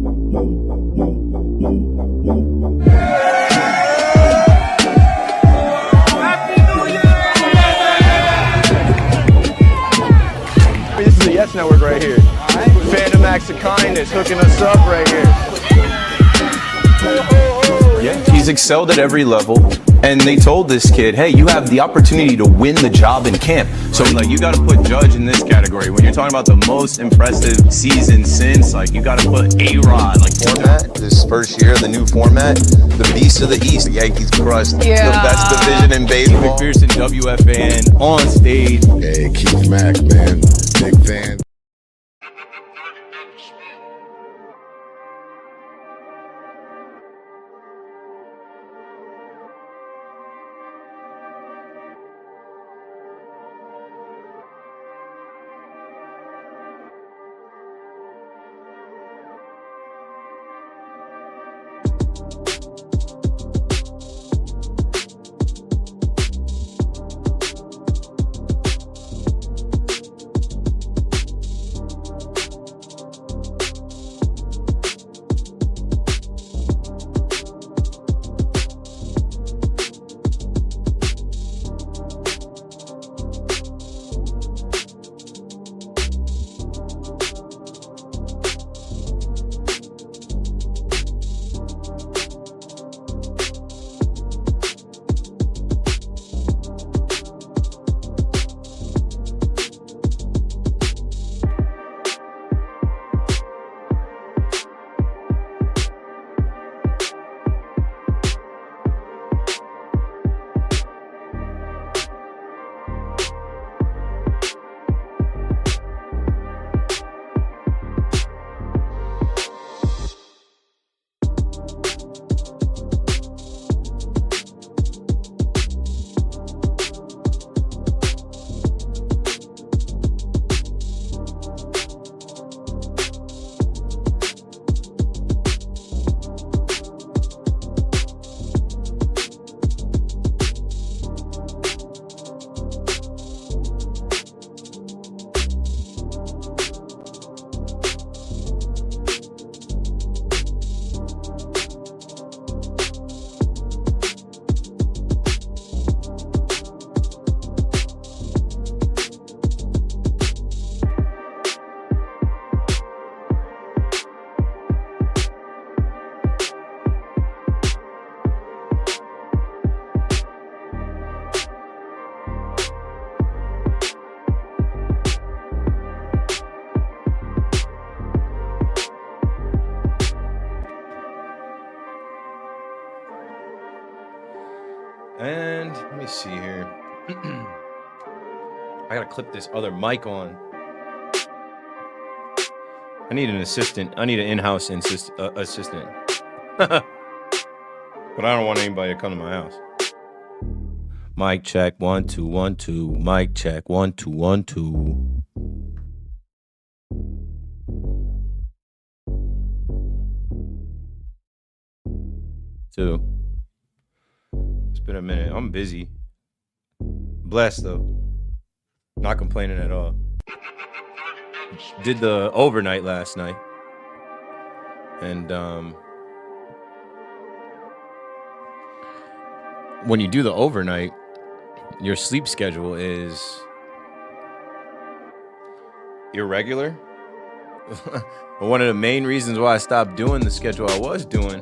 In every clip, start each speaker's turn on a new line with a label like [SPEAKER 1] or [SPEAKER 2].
[SPEAKER 1] This is the Yes Network right here. Phantom Acts of Kindness hooking us up right here.
[SPEAKER 2] Yeah, he's excelled at every level, and they told this kid, hey, you have the opportunity to win the job in camp. So, like, you got to put Judge in this category. When you're talking about the most impressive season since, like, you got to put A-Rod. Like, format, this first year, the new format, the Beast of the East. The Yankees crushed the best division in baseball. McPherson, WFAN, on stage.
[SPEAKER 3] Hey, Keith Mack, man, big fan.
[SPEAKER 2] And let me see here. I gotta clip this other mic on. I need an assistant. I need an in-house assistant. But I don't want anybody to come to my house. Mic check 1 2 1 2. Mic check 1 2 1 2. Two. It's been a minute. I'm busy. Blessed though. Not complaining at all. Did the overnight last night. And when you do the overnight, your sleep schedule is irregular. One of the main reasons why I stopped doing the schedule I was doing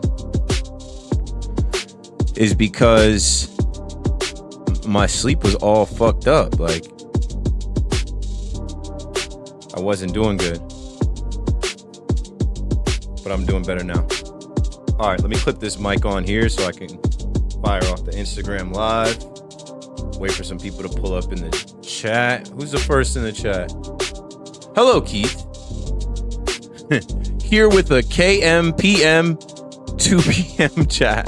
[SPEAKER 2] is because my sleep was all fucked up. Like, I wasn't doing good. But I'm doing better now. All right, let me clip this mic on here so I can fire off the Instagram live. Wait for some people to pull up in the chat. Who's the first in the chat? Hello, Keith. Here with a KM, PM, 2 p.m. chat.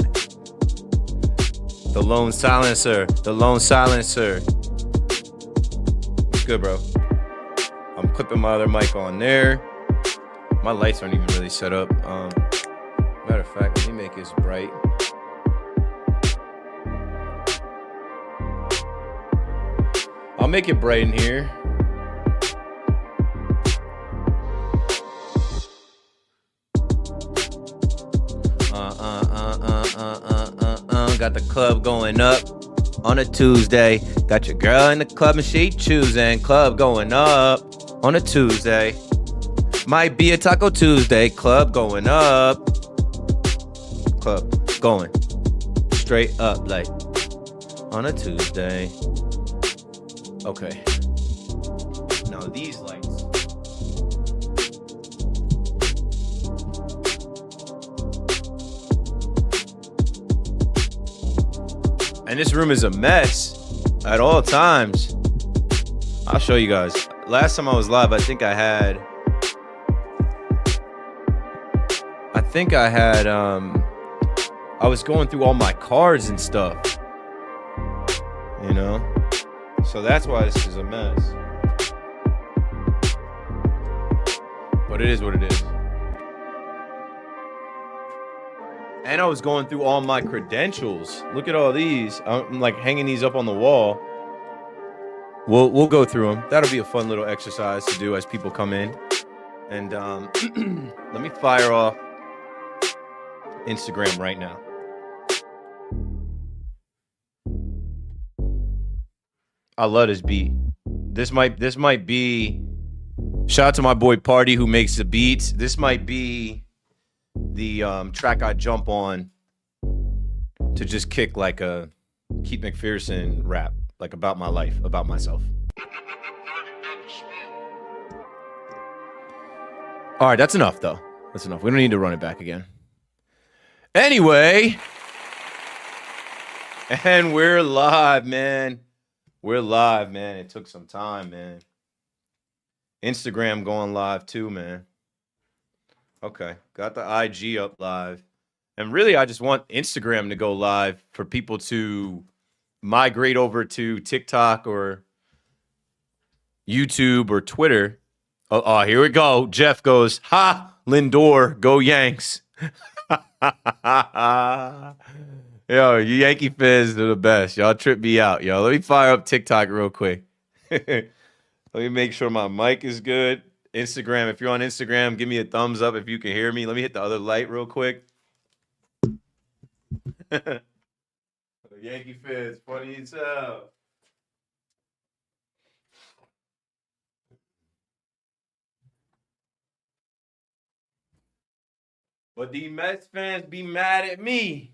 [SPEAKER 2] The lone silencer. The lone silencer. What's good, bro? I'm clipping my other mic on there. My lights aren't even really set up. Matter of fact, let me make this bright. I'll make it bright in here.
[SPEAKER 4] Got the club going up on a Tuesday. Got your girl in the club and she choosing. Club going up on a Tuesday. Might be a Taco Tuesday. Club going up. Club going straight up like on a Tuesday. Okay. Now these lights. And this room is a mess at all times. I'll show you guys. Last time I was live, I think I had I was going through all my cards and stuff, you know? So that's why this is a mess. But it is what it is. And I was going through all my credentials. Look at all these. I'm like hanging these up on the wall. We'll go through them. That'll be a fun little exercise to do as people come in. And let me fire off Instagram right now. I love this beat. This might be. Shout out to my boy Party who makes the beats. This might be the track I jump on to just kick like a Keith McPherson rap, like about my life, about myself. All right, that's enough though. That's enough. We don't need to run it back again. Anyway, and we're live, man. We're live, man. It took some time, man. Instagram going live too, man. Okay, got the IG up live. And really, I just want Instagram to go live for people to migrate over to TikTok or YouTube or Twitter. Oh, here we go. Jeff goes, ha, Lindor, go Yanks. Yo, you Yankee fans are the best. Y'all trip me out, yo. Let me fire up TikTok real quick. Let me make sure my mic is good. Instagram, if you're on Instagram, give me a thumbs up if you can hear me. Let me hit the other light real quick. Yankee fans, funny as hell. But the Mets fans be mad at me.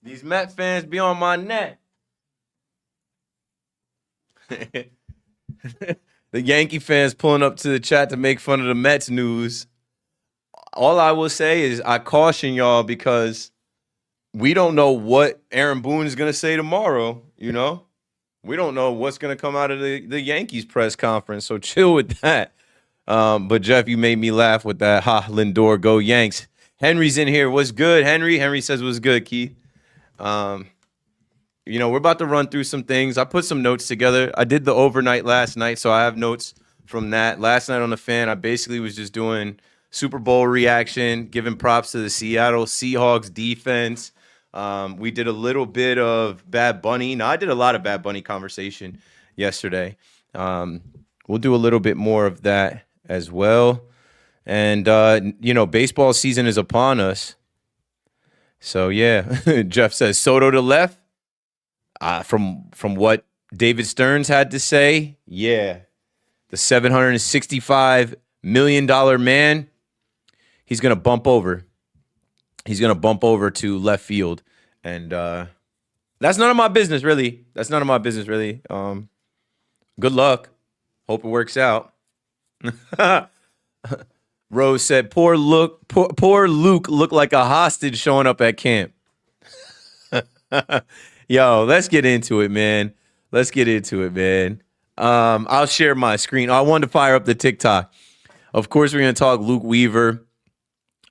[SPEAKER 4] These Met fans be on my neck. The Yankee fans pulling up to the chat to make fun of the Mets news. All I will say is I caution y'all because we don't know what Aaron Boone is going to say tomorrow, you know? We don't know what's going to come out of the Yankees press conference, so chill with that. But Jeff, you made me laugh with that. Ha, Lindor, go Yanks. Henry's in here. What's good, Henry? Henry says what's good, Keith. You know, we're about to run through some things. I put some notes together. I did the overnight last night, so I have notes from that. Last night on the Fan, I basically was just doing Super Bowl reaction, giving props to the Seattle Seahawks defense. We did a little bit of Bad Bunny. Now, I did a lot of Bad Bunny conversation yesterday. We'll do a little bit more of that as well. And, you know, baseball season is upon us. So, yeah, Jeff says Soto to left. From what David Stearns had to say, yeah, the $765 million man, he's going to bump over. He's going to bump over to left field. And that's none of my business, really. That's none of my business, really. Good luck. Hope it works out. Rose said, poor Luke looked like a hostage showing up at camp. Yo, let's get into it, man. Let's get into it, man. I'll share my screen. I wanted to fire up the TikTok. Of course, we're going to talk Luke Weaver.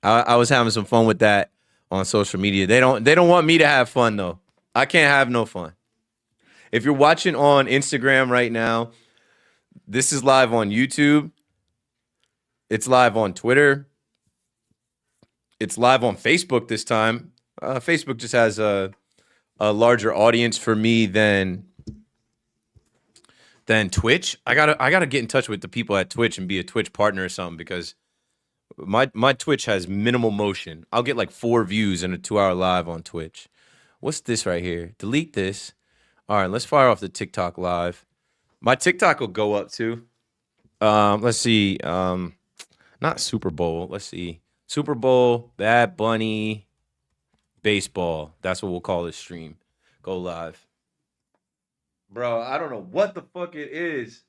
[SPEAKER 4] I was having some fun with that on social media. They don't want me to have fun, though. I can't have no fun. If you're watching on Instagram right now, this is live on YouTube. It's live on Twitter. It's live on Facebook this time. Facebook just has a larger audience for me than Twitch. I gotta get in touch with the people at Twitch and be a Twitch partner or something because My Twitch has minimal motion. I'll get like 4 views in a 2-hour live on Twitch. What's this right here? Delete this. All right, let's fire off the TikTok live. My TikTok will go up too. Let's see. Not Super Bowl. Let's see. Super Bowl, Bad Bunny, baseball. That's what we'll call this stream. Go live. Bro, I don't know what the fuck it is.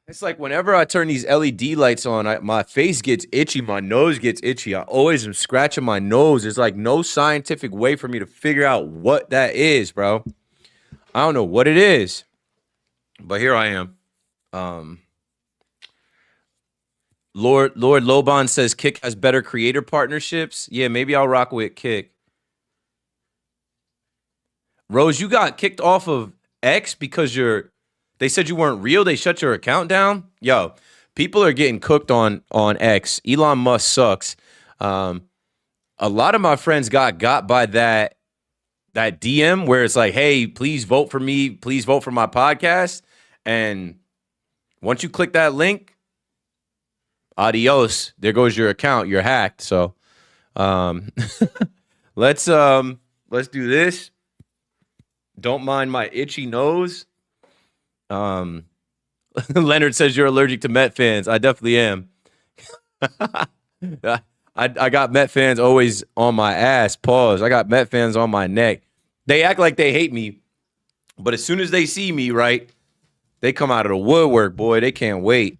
[SPEAKER 4] It's like whenever I turn these LED lights on, my face gets itchy, my nose gets itchy. I always am scratching my nose. There's like no scientific way for me to figure out what that is, bro. I don't know what it is, but here I am. Lord Loban says Kick has better creator partnerships. Yeah, maybe I'll rock with Kick. Rose, you got kicked off of X because they said you weren't real. They shut your account down. Yo, people are getting cooked on X. Elon Musk sucks. A lot of my friends got by that DM where it's like, hey, please vote for me. Please vote for my podcast. And once you click that link, adios. There goes your account. You're hacked. So let's do this. Don't mind my itchy nose. Leonard says you're allergic to Met fans. I definitely am. I got Met fans always on my ass. Pause. I got Met fans on my neck. They act like they hate me, but as soon as they see me, right, they come out of the woodwork, boy. They can't wait.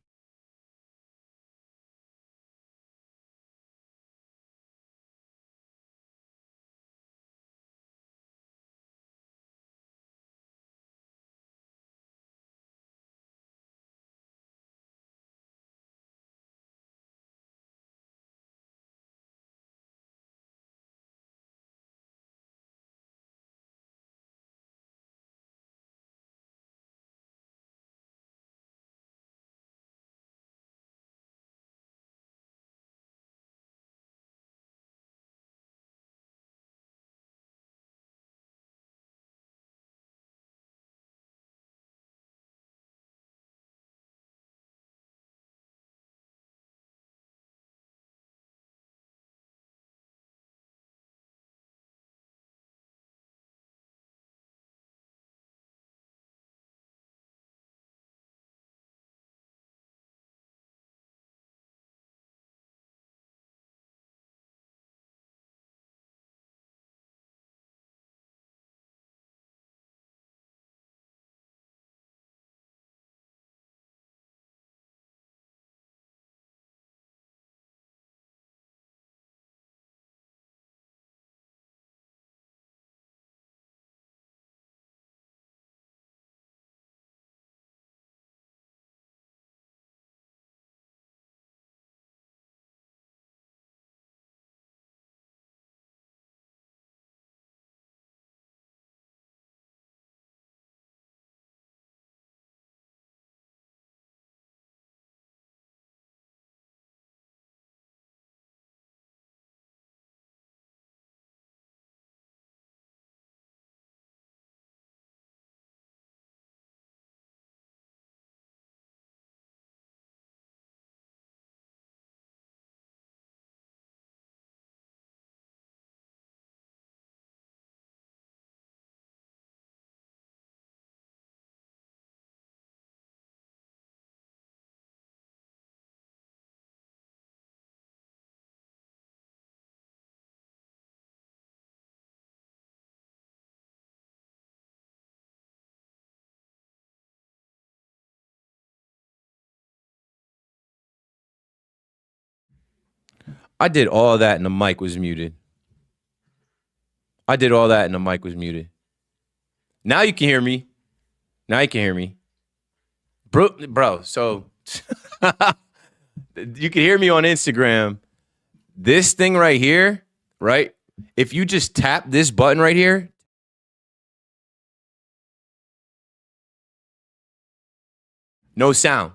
[SPEAKER 4] I did all that and the mic was muted. Now you can hear me. Bro, so you can hear me on Instagram. This thing right here, right? If you just tap this button right here, no sound.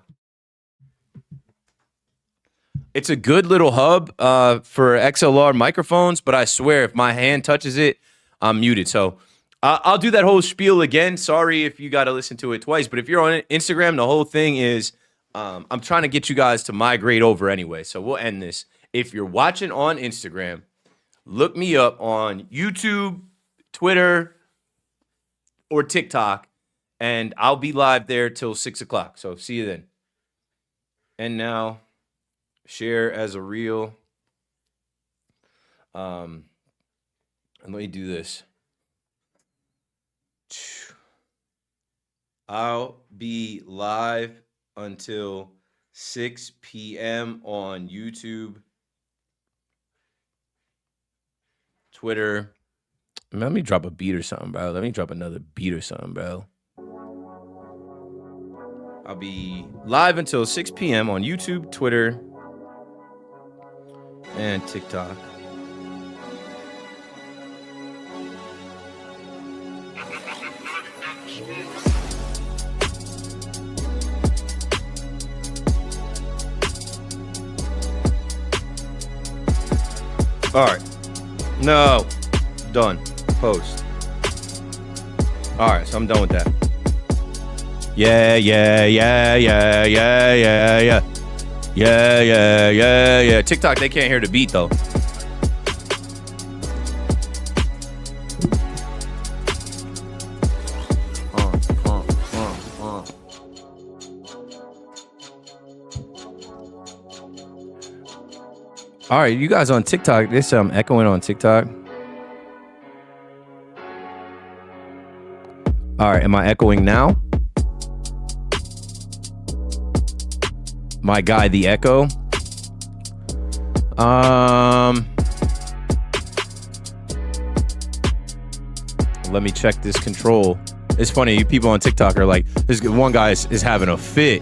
[SPEAKER 4] It's a good little hub for XLR microphones, but I swear if my hand touches it, I'm muted. So I'll do that whole spiel again. Sorry if you got to listen to it twice, but if you're on Instagram, the whole thing is I'm trying to get you guys to migrate over anyway. So we'll end this. If you're watching on Instagram, look me up on YouTube, Twitter, or TikTok, and I'll be live there till 6 o'clock. So see you then. And now, share as a reel. And let me do this. I'll be live until 6 p.m. on YouTube, Twitter. Man, let me drop a beat or something, bro. Let me drop another beat or something, bro. I'll be live until 6 p.m. on YouTube, Twitter, and TikTok. All right. No. Done. Post. All right, so I'm done with that. Yeah. TikTok, they can't hear the beat, though. All right, you guys on TikTok, this echoing on TikTok. All right, am I echoing now? My guy, the Echo. Let me check this control. It's funny, you people on TikTok are like, this one guy is having a fit.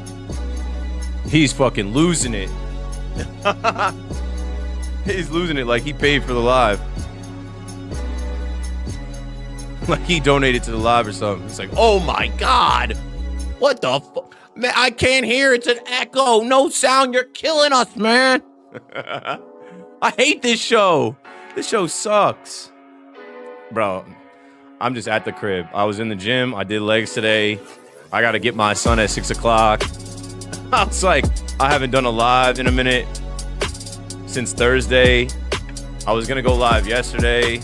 [SPEAKER 4] He's fucking losing it. He's losing it like he paid for the live. Like he donated to the live or something. It's like, oh my God. What the fuck? Man, I can't hear. It's an echo. No sound. You're killing us, man. I hate this show. This show sucks. Bro, I'm just at the crib. I was in the gym. I did legs today. I got to get my son at 6 o'clock. I was like, I haven't done a live in a minute. Since Thursday. I was gonna go live yesterday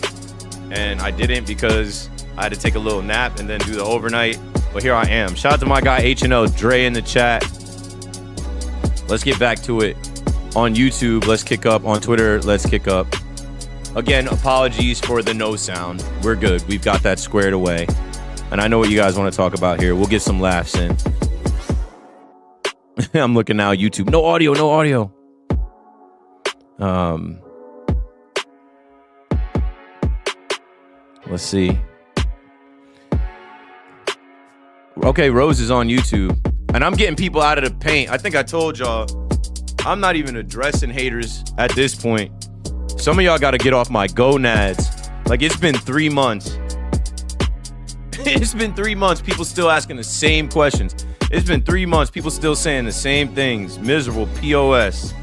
[SPEAKER 4] and I didn't because I had to take a little nap and then do the overnight, but here I am. Shout out to my guy H&O Dre in the chat. Let's get back to it. On YouTube, let's kick up. On Twitter, let's kick up. Again, apologies for the no sound. We're good. We've got that squared away, and I know what you guys want to talk about here. We'll get some laughs in. I'm looking now, YouTube. No audio. Let's see. Okay, Rose is on YouTube. And I'm getting people out of the paint. I think I told y'all, I'm not even addressing haters at this point. Some of y'all got to get off my gonads. Like, it's been 3 months. It's been 3 months. People still asking the same questions. It's been 3 months. People still saying the same things. Miserable POS.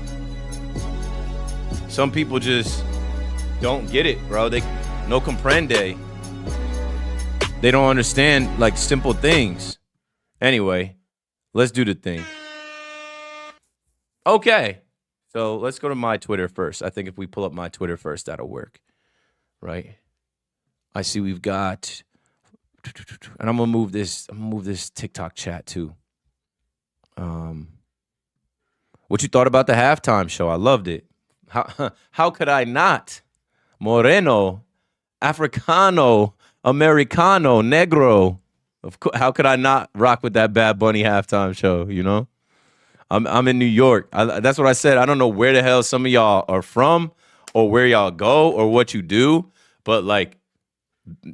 [SPEAKER 4] Some people just don't get it, bro. They no comprende. They don't understand like simple things. Anyway, let's do the thing. Okay. So let's go to my Twitter first. I think if we pull up my Twitter first, that'll work. Right? I see we've got, and I'm gonna move this TikTok chat too. What you thought about the halftime show? I loved it. How could I not? Moreno, Africano, Americano, Negro. Of course, how could I not rock with that Bad Bunny halftime show? You know, I'm in New York. That's what I said. I don't know where the hell some of y'all are from, or where y'all go, or what you do, but like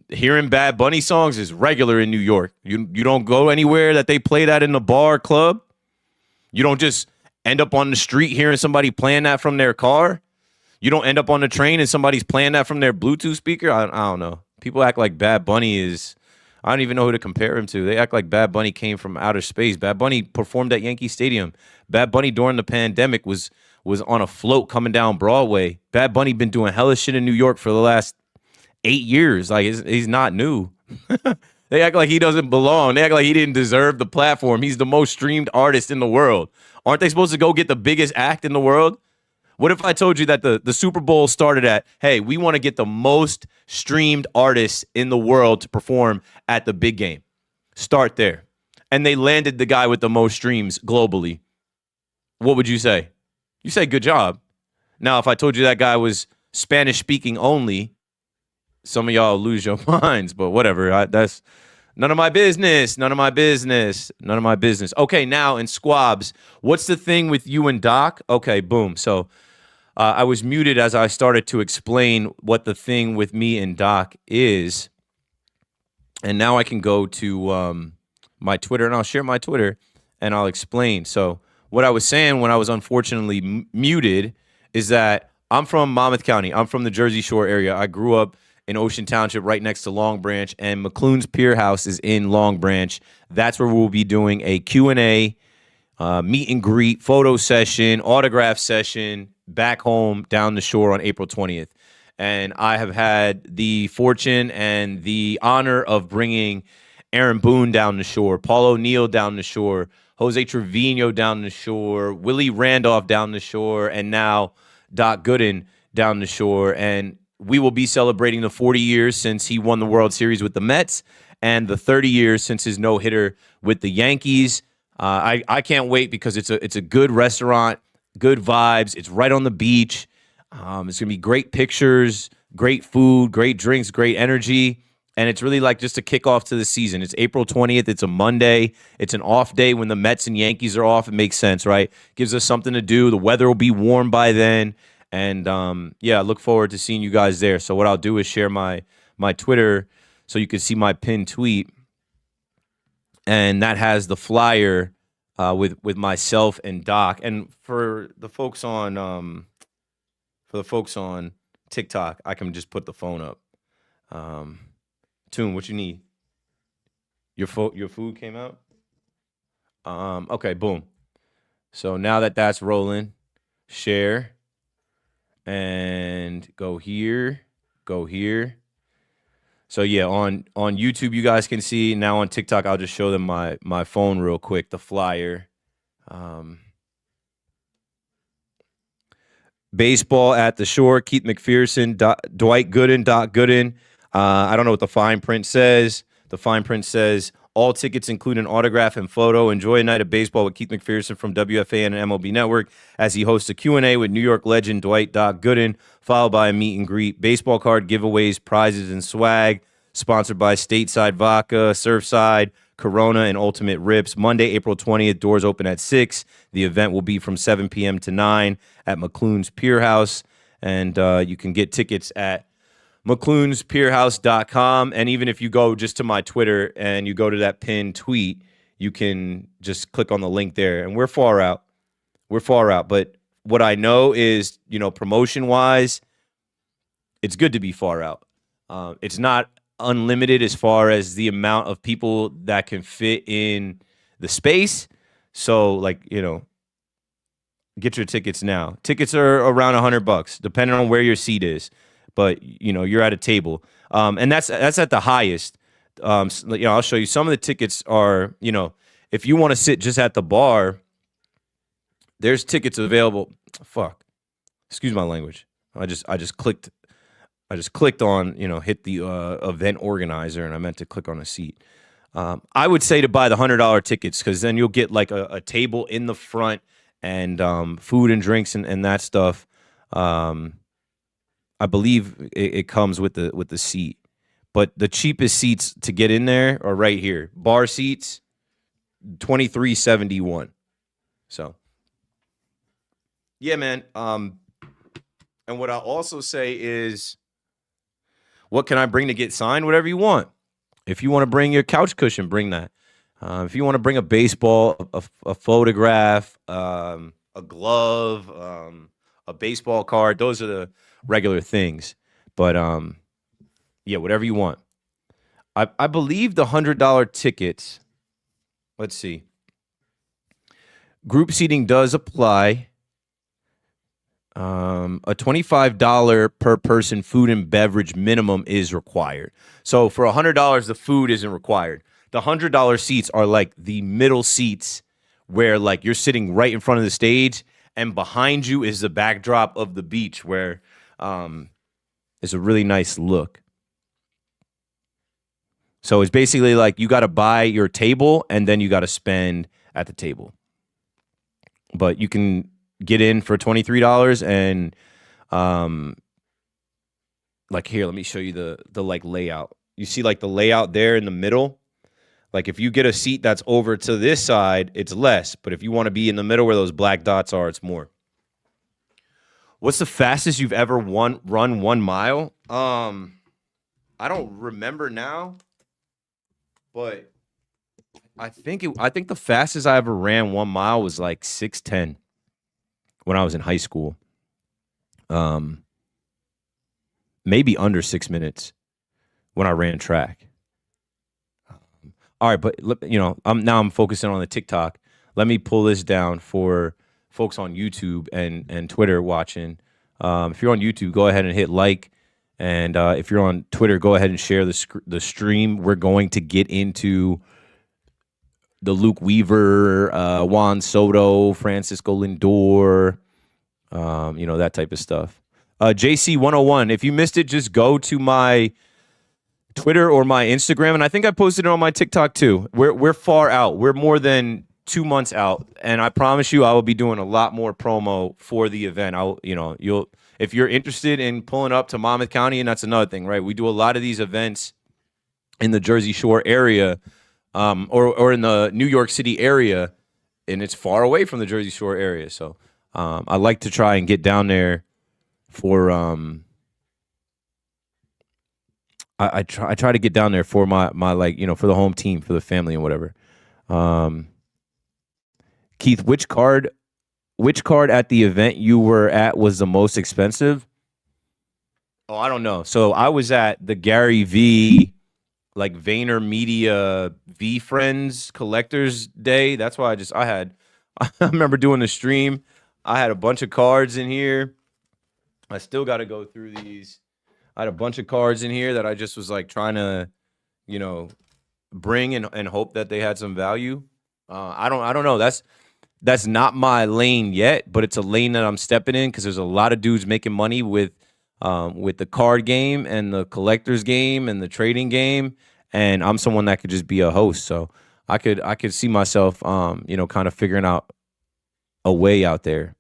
[SPEAKER 4] hearing Bad Bunny songs is regular in New York. You don't go anywhere that they play that in the bar club. You don't just end up on the street hearing somebody playing that from their car. You don't end up on the train and somebody's playing that from their Bluetooth speaker. I don't know. People act like Bad Bunny is, I don't even know who to compare him to. They act like Bad Bunny came from outer space. Bad Bunny performed at Yankee Stadium. Bad Bunny during the pandemic was on a float coming down Broadway. Bad Bunny been doing hella shit in New York for the last 8 years. Like, he's not new. They act like he doesn't belong. They act like he didn't deserve the platform. He's the most streamed artist in the world. Aren't they supposed to go get the biggest act in the world? What if I told you that the Super Bowl started at, hey, we want to get the most streamed artists in the world to perform at the big game? Start there. And they landed the guy with the most streams globally. What would you say? You say, good job. Now, if I told you that guy was Spanish speaking only, some of y'all lose your minds, but whatever. That's none of my business. None of my business. None of my business. Okay, now in Squabs, what's the thing with you and Doc? Okay, boom. So I was muted as I started to explain what the thing with me and Doc is. And now I can go to my Twitter, and I'll share my Twitter, and I'll explain. So what I was saying when I was unfortunately muted is that I'm from Monmouth County. I'm from the Jersey Shore area. I grew up in Ocean Township right next to Long Branch, and McClune's Pier House is in Long Branch. That's where we'll be doing a Q&A, meet and greet, photo session, autograph session back home down the shore on April 20th. And I have had the fortune and the honor of bringing Aaron Boone down the shore, Paul O'Neill down the shore, Jose Trevino down the shore, Willie Randolph down the shore, and now Doc Gooden down the shore. And we will be celebrating the 40 years since he won the World Series with the Mets and the 30 years since his no-hitter with the Yankees. I can't wait because it's a good restaurant, good vibes. It's right on the beach. It's going to be great pictures, great food, great drinks, great energy. And it's really like just a kickoff to the season. It's April 20th. It's a Monday. It's an off day when the Mets and Yankees are off. It makes sense, right? Gives us something to do. The weather will be warm by then. And, yeah, I look forward to seeing you guys there. So what I'll do is share my Twitter so you can see my pinned tweet. And that has the flyer with myself and Doc. And for the folks on TikTok, I can just put the phone up. Tune, what you need? Your food came out? Okay, boom. So now that that's rolling, share. And go here. So yeah, on YouTube you guys can see. Now on TikTok, I'll just show them my phone real quick, the flyer. Baseball at the Shore, Keith McPherson, Dwight Gooden, Doc Gooden. I don't know what the fine print says. The fine print says, all tickets include an autograph and photo. Enjoy a night of baseball with Keith McPherson from WFAN and MLB Network as he hosts a Q&A with New York legend Dwight Doc Gooden, followed by a meet and greet. Baseball card giveaways, prizes, and swag. Sponsored by Stateside Vodka, Surfside, Corona, and Ultimate Rips. Monday, April 20th, doors open at 6. The event will be from 7 p.m. to 9 at McClune's Pier House. And you can get tickets at McClunesPierHouse.com. And even if you go just to my Twitter and you go to that pinned tweet, you can just click on the link there. And we're far out. But what I know is, promotion-wise, it's good to be far out. It's not unlimited as far as the amount of people that can fit in the space. So, get your tickets now. Tickets are around $100, depending on where your seat is. But you're at a table, and that's at the highest. I'll show you. Some of the tickets are, if you want to sit just at the bar, there's tickets available. Fuck, excuse my language. I just clicked on hit the event organizer, and I meant to click on a seat. I would say to buy the $100 tickets because then you'll get like a table in the front and food and drinks and that stuff. I believe it comes with the seat, but the cheapest seats to get in there are right here. Bar seats, $23.71. So, yeah, man. And what I'll also say is, what can I bring to get signed? Whatever you want. If you want to bring your couch cushion, bring that. If you want to bring a baseball, a photograph, a glove, a baseball card, those are the regular things. But yeah, whatever you want. I believe the $100 tickets, let's see. Group seating does apply. A $25 per person food and beverage minimum is required. So for $100, the food isn't required. The $100 seats are like the middle seats where like you're sitting right in front of the stage, and behind you is the backdrop of the beach where it's a really nice look. So it's basically like you got to buy your table and then you got to spend at the table. But you can get in for $23 and like here, let me show you the like layout. You see like the layout there in the middle? Like if you get a seat that's over to this side, it's less. But if you want to be in the middle where those black dots are, it's more. What's the fastest you've ever run 1 mile? I don't remember now, but I think the fastest I ever ran 1 mile was like 6:10 when I was in high school. Maybe under 6 minutes when I ran track. All right, but you know, I'm focusing on the TikTok. Let me pull this down for folks on YouTube and Twitter watching. If you're on YouTube, go ahead and hit like, and if you're on Twitter, go ahead and share the stream. We're going to get into the Luke Weaver, Juan Soto, Francisco Lindor, you know, that type of stuff. JC101, if you missed it, just go to my Twitter or my Instagram, and I think I posted it on my TikTok too. We're far out. We're more than 2 months out, and I promise you, I will be doing a lot more promo for the event. If you're interested in pulling up to Monmouth County, and that's another thing, right? We do a lot of these events in the Jersey Shore area, or in the New York City area, and it's far away from the Jersey Shore area. So I like to try and get down there for I try to get down there for my like, you know, for the home team, for the family and whatever. Keith, which card at the event you were at was the most expensive? Oh, I don't know. So I was at the Gary V, like Vayner Media V Friends Collectors Day. That's why I remember doing the stream. I had a bunch of cards in here. I still got to go through these. I had a bunch of cards in here that I just was like trying to, you know, bring and hope that they had some value. I don't know. That's not my lane yet, but it's a lane that I'm stepping in because there's a lot of dudes making money with the card game and the collector's game and the trading game, and I'm someone that could just be a host. So I could see myself, you know, kind of figuring out a way out there.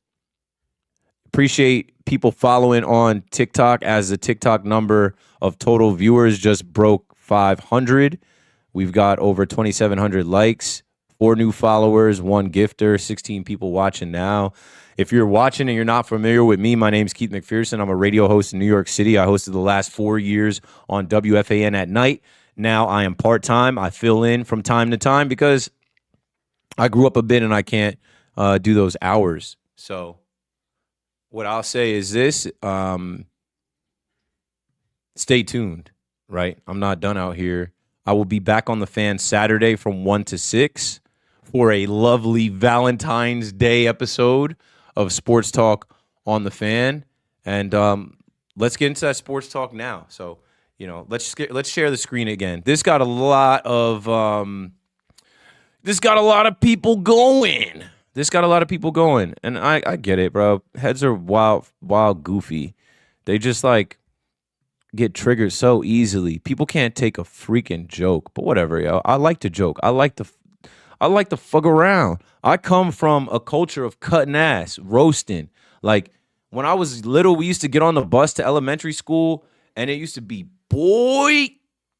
[SPEAKER 4] Appreciate people following on TikTok as the TikTok number of total viewers just broke 500. We've got over 2,700 likes, 4 new followers, 1 gifter, 16 people watching now. If you're watching and you're not familiar with me, my name's Keith McPherson. I'm a radio host in New York City. I hosted the last 4 years on WFAN at night. Now I am part-time. I fill in from time to time because I grew up a bit and I can't do those hours. So what I'll say is this, stay tuned, right? I'm not done out here. I will be back on the Fan Saturday from 1 to 6 for a lovely Valentine's Day episode of Sports Talk on the Fan. And let's get into that sports talk now. So, you know, let's share the screen again. This got a lot of people going. And I get it, bro. Heads are wild goofy. They just like get triggered so easily. People can't take a freaking joke, but whatever, yo. I like to joke. I like to fuck around. I come from a culture of cutting ass, roasting. Like when I was little, we used to get on the bus to elementary school, and it used to be, boy,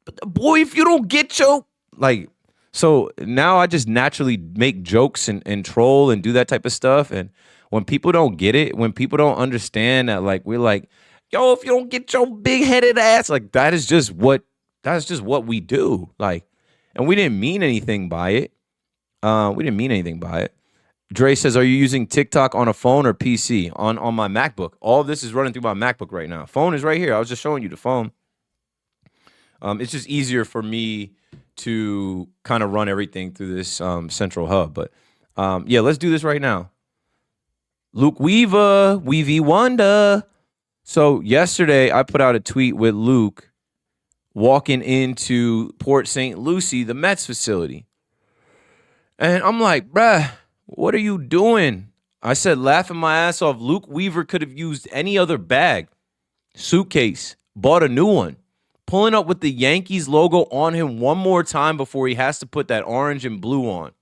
[SPEAKER 4] if you don't get your like. So now I just naturally make jokes and troll and do that type of stuff. And when people don't get it, when people don't understand that, like, we're like, yo, if you don't get your big headed ass, like that's just what we do. Like, and we didn't mean anything by it. Dre says, are you using TikTok on a phone or PC? On my MacBook. All of this is running through my MacBook right now. Phone is right here. I was just showing you the phone. It's just easier for me to kind of run everything through this central hub. But yeah, let's do this right now. Luke Weaver, Weavy Wonder. So yesterday I put out a tweet with Luke walking into Port St. Lucie, the Mets facility. And I'm like, bruh, what are you doing? I said, laughing my ass off. Luke Weaver could have used any other bag, suitcase, bought a new one. Pulling up with the Yankees logo on him one more time before he has to put that orange and blue on.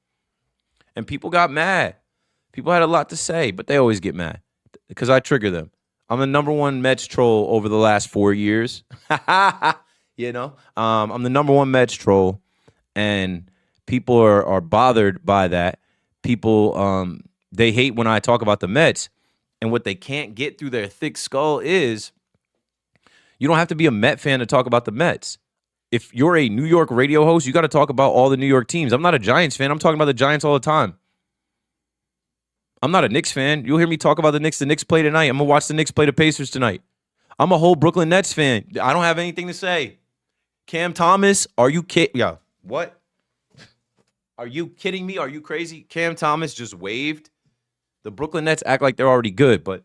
[SPEAKER 4] And people got mad. People had a lot to say, but they always get mad because I trigger them. I'm the #1 Mets troll over the last 4 years. You know, I'm the #1 Mets troll, and people are bothered by that. People, they hate when I talk about the Mets, and what they can't get through their thick skull is you don't have to be a Met fan to talk about the Mets. If you're a New York radio host, you got to talk about all the New York teams. I'm not a Giants fan. I'm talking about the Giants all the time. I'm not a Knicks fan. You'll hear me talk about the Knicks. The Knicks play tonight. I'm going to watch the Knicks play the Pacers tonight. I'm a whole Brooklyn Nets fan. I don't have anything to say. Cam Thomas, are you kidding? Yeah, what? Are you kidding me? Are you crazy? Cam Thomas just waved. The Brooklyn Nets act like they're already good. But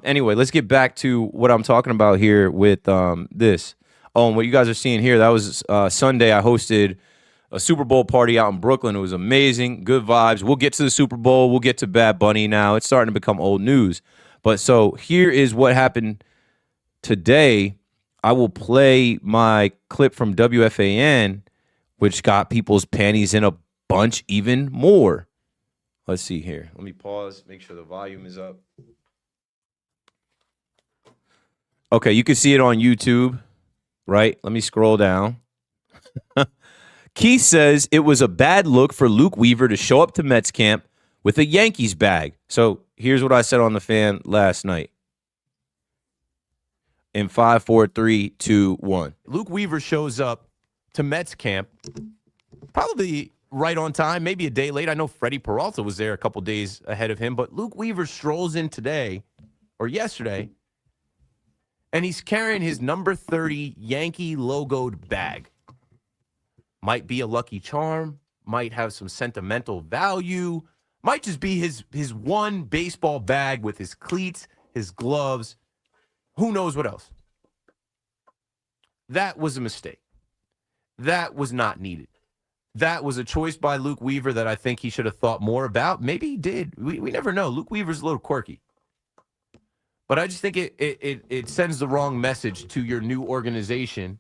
[SPEAKER 4] anyway, let's get back to what I'm talking about here with this. Oh, and what you guys are seeing here, that was Sunday. I hosted a Super Bowl party out in Brooklyn. It was amazing. Good vibes. We'll get to the Super Bowl. We'll get to Bad Bunny now. It's starting to become old news. But so here is what happened today. I will play my clip from WFAN, which got people's panties in a bunch even more. Let's see here. Let me pause, make sure the volume is up. Okay, you can see it on YouTube, right? Let me scroll down. Keith says it was a bad look for Luke Weaver to show up to Mets camp with a Yankees bag. So here's what I said on the fan last night. In 5, 4, 3, 2, 1. Luke Weaver shows up to Mets camp, probably right on time, maybe a day late. I know Freddie Peralta was there a couple days ahead of him, but Luke Weaver strolls in today or yesterday, and he's carrying his number 30 Yankee logoed bag. Might be a lucky charm, might have some sentimental value, might just be his one baseball bag with his cleats, his gloves, who knows what else. That was a mistake. That was not needed. That was a choice by Luke Weaver that I think he should have thought more about. Maybe he did. We never know. Luke Weaver's a little quirky. But I just think it sends the wrong message to your new organization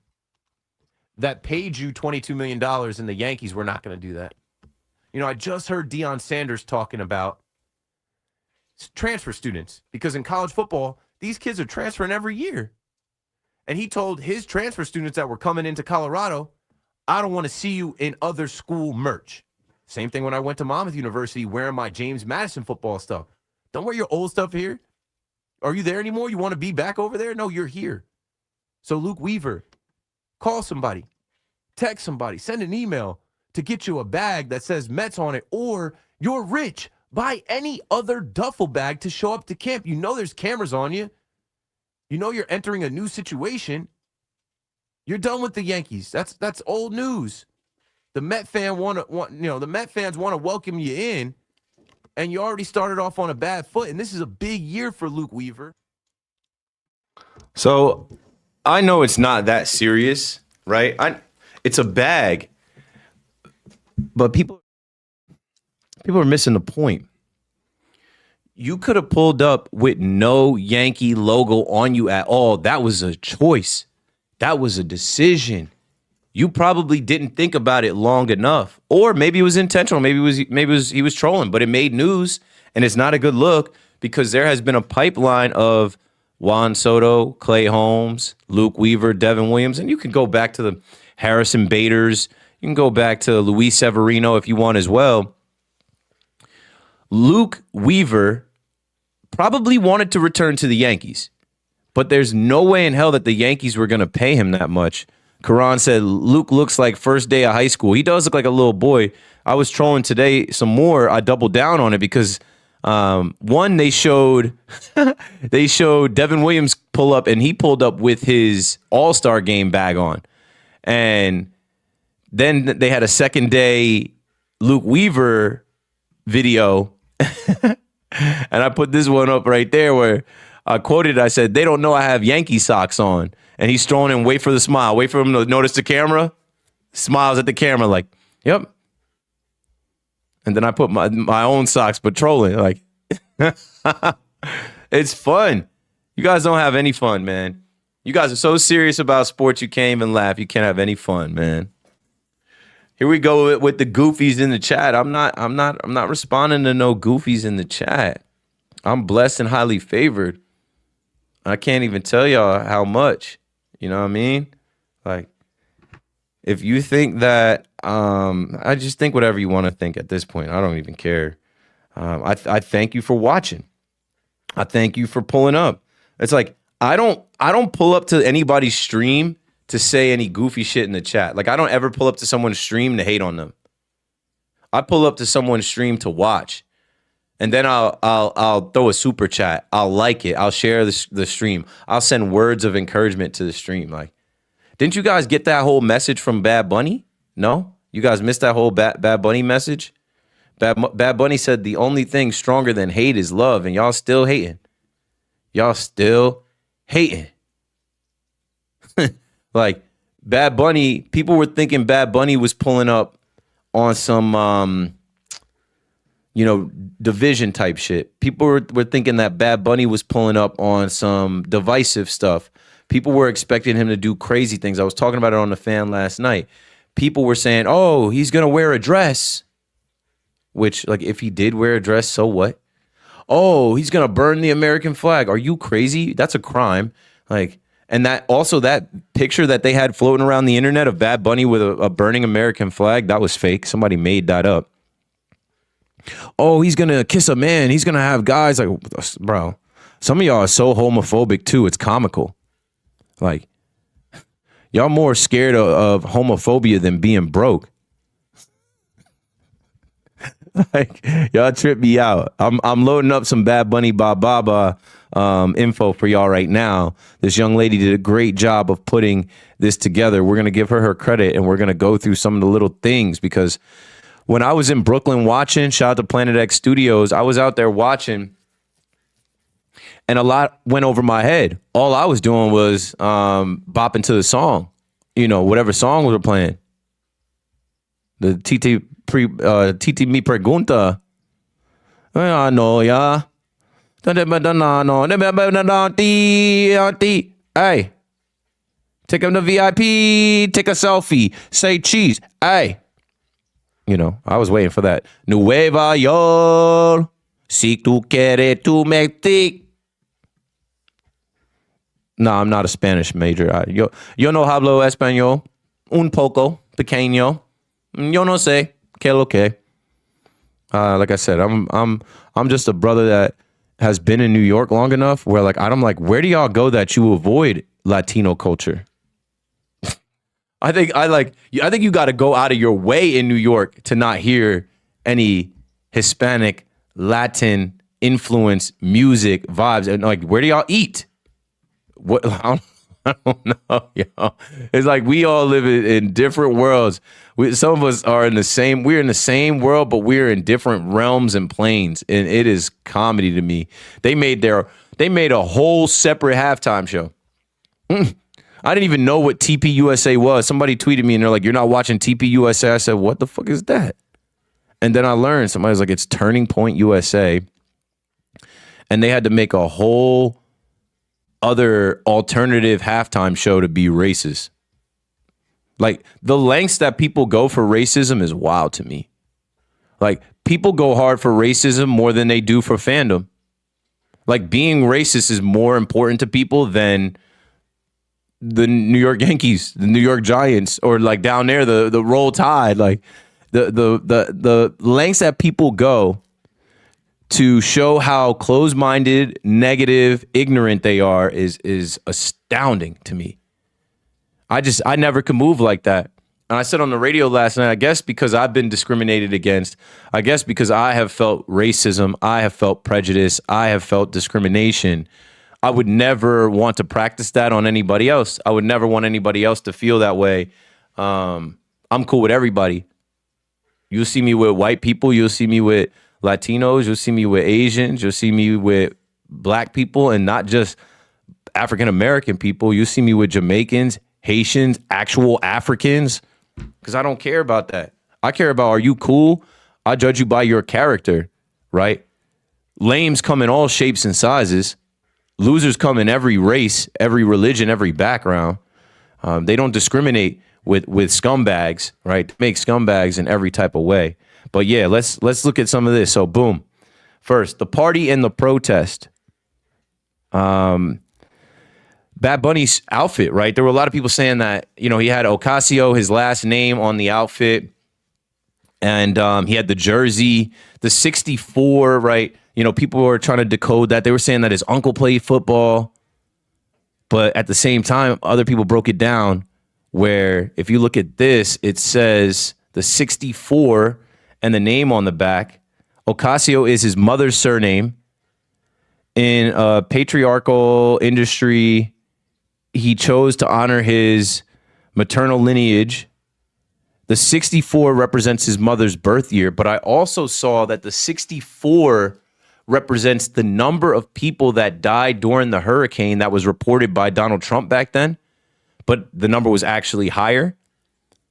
[SPEAKER 4] that paid you $22 million, and the Yankees were not going to do that. You know, I just heard Deion Sanders talking about transfer students, because in college football, these kids are transferring every year. And he told his transfer students that were coming into Colorado, I don't want to see you in other school merch. Same thing when I went to Monmouth University wearing my James Madison football stuff. Don't wear your old stuff here. Are you there anymore? You want to be back over there? No, you're here. So Luke Weaver, call somebody, text somebody, send an email to get you a bag that says Mets on it, or you're rich. Buy any other duffel bag to show up to camp. You know there's cameras on you. You know you're entering a new situation. You're done with the Yankees. That's old news. The Met fans want to welcome you in, and you already started off on a bad foot. And this is a big year for Luke Weaver. So I know it's not that serious, right? It's a bag, but people are missing the point. You could have pulled up with no Yankee logo on you at all. That was a choice. That was a decision. You probably didn't think about it long enough, or maybe it was intentional. Maybe he was trolling, but it made news, and it's not a good look because there has been a pipeline of Juan Soto, Clay Holmes, Luke Weaver, Devin Williams, and you can go back to the Harrison Baders. You can go back to Luis Severino if you want as well. Luke Weaver probably wanted to return to the Yankees, but there's no way in hell that the Yankees were going to pay him that much. Karan said, Luke looks like first day of high school. He does look like a little boy. I was trolling today some more. I doubled down on it because, one, they showed Devin Williams pull up, and he pulled up with his All-Star game bag on. And then they had a second day Luke Weaver video And I put this one up right there where I quoted, I said, they don't know I have Yankee socks on. And he's throwing in, wait for the smile, wait for him to notice the camera, smiles at the camera like, yep. And then I put my own socks patrolling. Like, it's fun. You guys don't have any fun, man. You guys are so serious about sports, you can't even laugh. You can't have any fun, man. Here we go with the goofies in the chat. I'm not responding to no goofies in the chat. I'm blessed and highly favored. I can't even tell y'all how much. You know what I mean? Like, if you think that, I just think whatever you want to think at this point. I don't even care. I thank you for watching. I thank you for pulling up. It's like I don't pull up to anybody's stream to say any goofy shit in the chat. Like, I don't ever pull up to someone's stream to hate on them. I pull up to someone's stream to watch. And then I'll throw a super chat. I'll like it. I'll share the stream. I'll send words of encouragement to the stream. Like, didn't you guys get that whole message from Bad Bunny? No? You guys missed that whole Bad Bunny message? Bad Bunny said the only thing stronger than hate is love, and y'all still hating. Y'all still hating. Like, Bad Bunny, people were thinking Bad Bunny was pulling up on some, division type shit. People were thinking that Bad Bunny was pulling up on some divisive stuff. People were expecting him to do crazy things. I was talking about it on the fan last night. People were saying, oh, he's going to wear a dress. Which, like, if he did wear a dress, so what? Oh, he's going to burn the American flag. Are you crazy? That's a crime. Like, and that picture that they had floating around the internet of Bad Bunny with a burning American flag, that was fake. Somebody made that up. Oh, he's going to kiss a man. He's going to have guys. Like, bro, some of y'all are so homophobic, too. It's comical. Like, y'all more scared of homophobia than being broke. Like, y'all trip me out. I'm loading up some Bad Bunny Baba info for y'all right now. This young lady did a great job of putting this together. We're going to give her credit, and we're going to go through some of the little things, because when I was in Brooklyn watching, shout out to Planet X Studios, I was out there watching, and a lot went over my head. All I was doing was bopping to the song, whatever song we were playing. The TT Me Pregunta. I know, yeah. Hey, take him to VIP, take a selfie, say cheese. Hey, I was waiting for that. Nueva York, si tú quieres tu metic. No, I'm not a Spanish major. Yo no hablo español. Un poco, pequeño. Yo no sé que lo que. Like I said, I'm just a brother that has been in New York long enough where, like, I'm like, where do y'all go that you avoid Latino culture? I think you got to go out of your way in New York to not hear any Hispanic, Latin influence, music, vibes. And, like, where do y'all eat? What? I don't know, yo. It's like we all live in different worlds. Some of us are we're in the same world, but we're in different realms and planes. And it is comedy to me. They made a whole separate halftime show. I didn't even know what TPUSA was. Somebody tweeted me and they're like, you're not watching TPUSA? I said, what the fuck is that? And then I learned, somebody was like, it's Turning Point USA. And they had to make a whole other alternative halftime show to be racist. Like, the lengths that people go for racism is wild to me. Like, people go hard for racism more than they do for fandom. Like, being racist is more important to people than the New York Yankees, the New York Giants, or like down there, the Roll Tide. Like, the lengths that people go to show how closed-minded, negative, ignorant they are is astounding to me. I never could move like that. And I said on the radio last night, I guess because I've been discriminated against, I guess because I have felt racism, I have felt prejudice, I have felt discrimination, I would never want to practice that on anybody else. I would never want anybody else to feel that way. I'm cool with everybody. You'll see me with white people. You'll see me with Latinos. You'll see me with Asians. You'll see me with black people, and not just African American people. You'll see me with Jamaicans, Haitians, actual Africans, because I don't care about that. I care about, are you cool? I judge you by your character, right? Lames come in all shapes and sizes. Losers come in every race, every religion, every background. They don't discriminate with scumbags, right? They make scumbags in every type of way. But yeah, let's look at some of this. So boom. First, the party and the protest. Bad Bunny's outfit, right? There were a lot of people saying that, he had Ocasio, his last name, on the outfit. And he had the jersey, the 64, right? People were trying to decode that. They were saying that his uncle played football. But at the same time, other people broke it down where if you look at this, it says the 64 and the name on the back. Ocasio is his mother's surname. In a patriarchal industry, he chose to honor his maternal lineage. The 64 represents his mother's birth year, but I also saw that the 64 represents the number of people that died during the hurricane that was reported by Donald Trump back then, but the number was actually higher.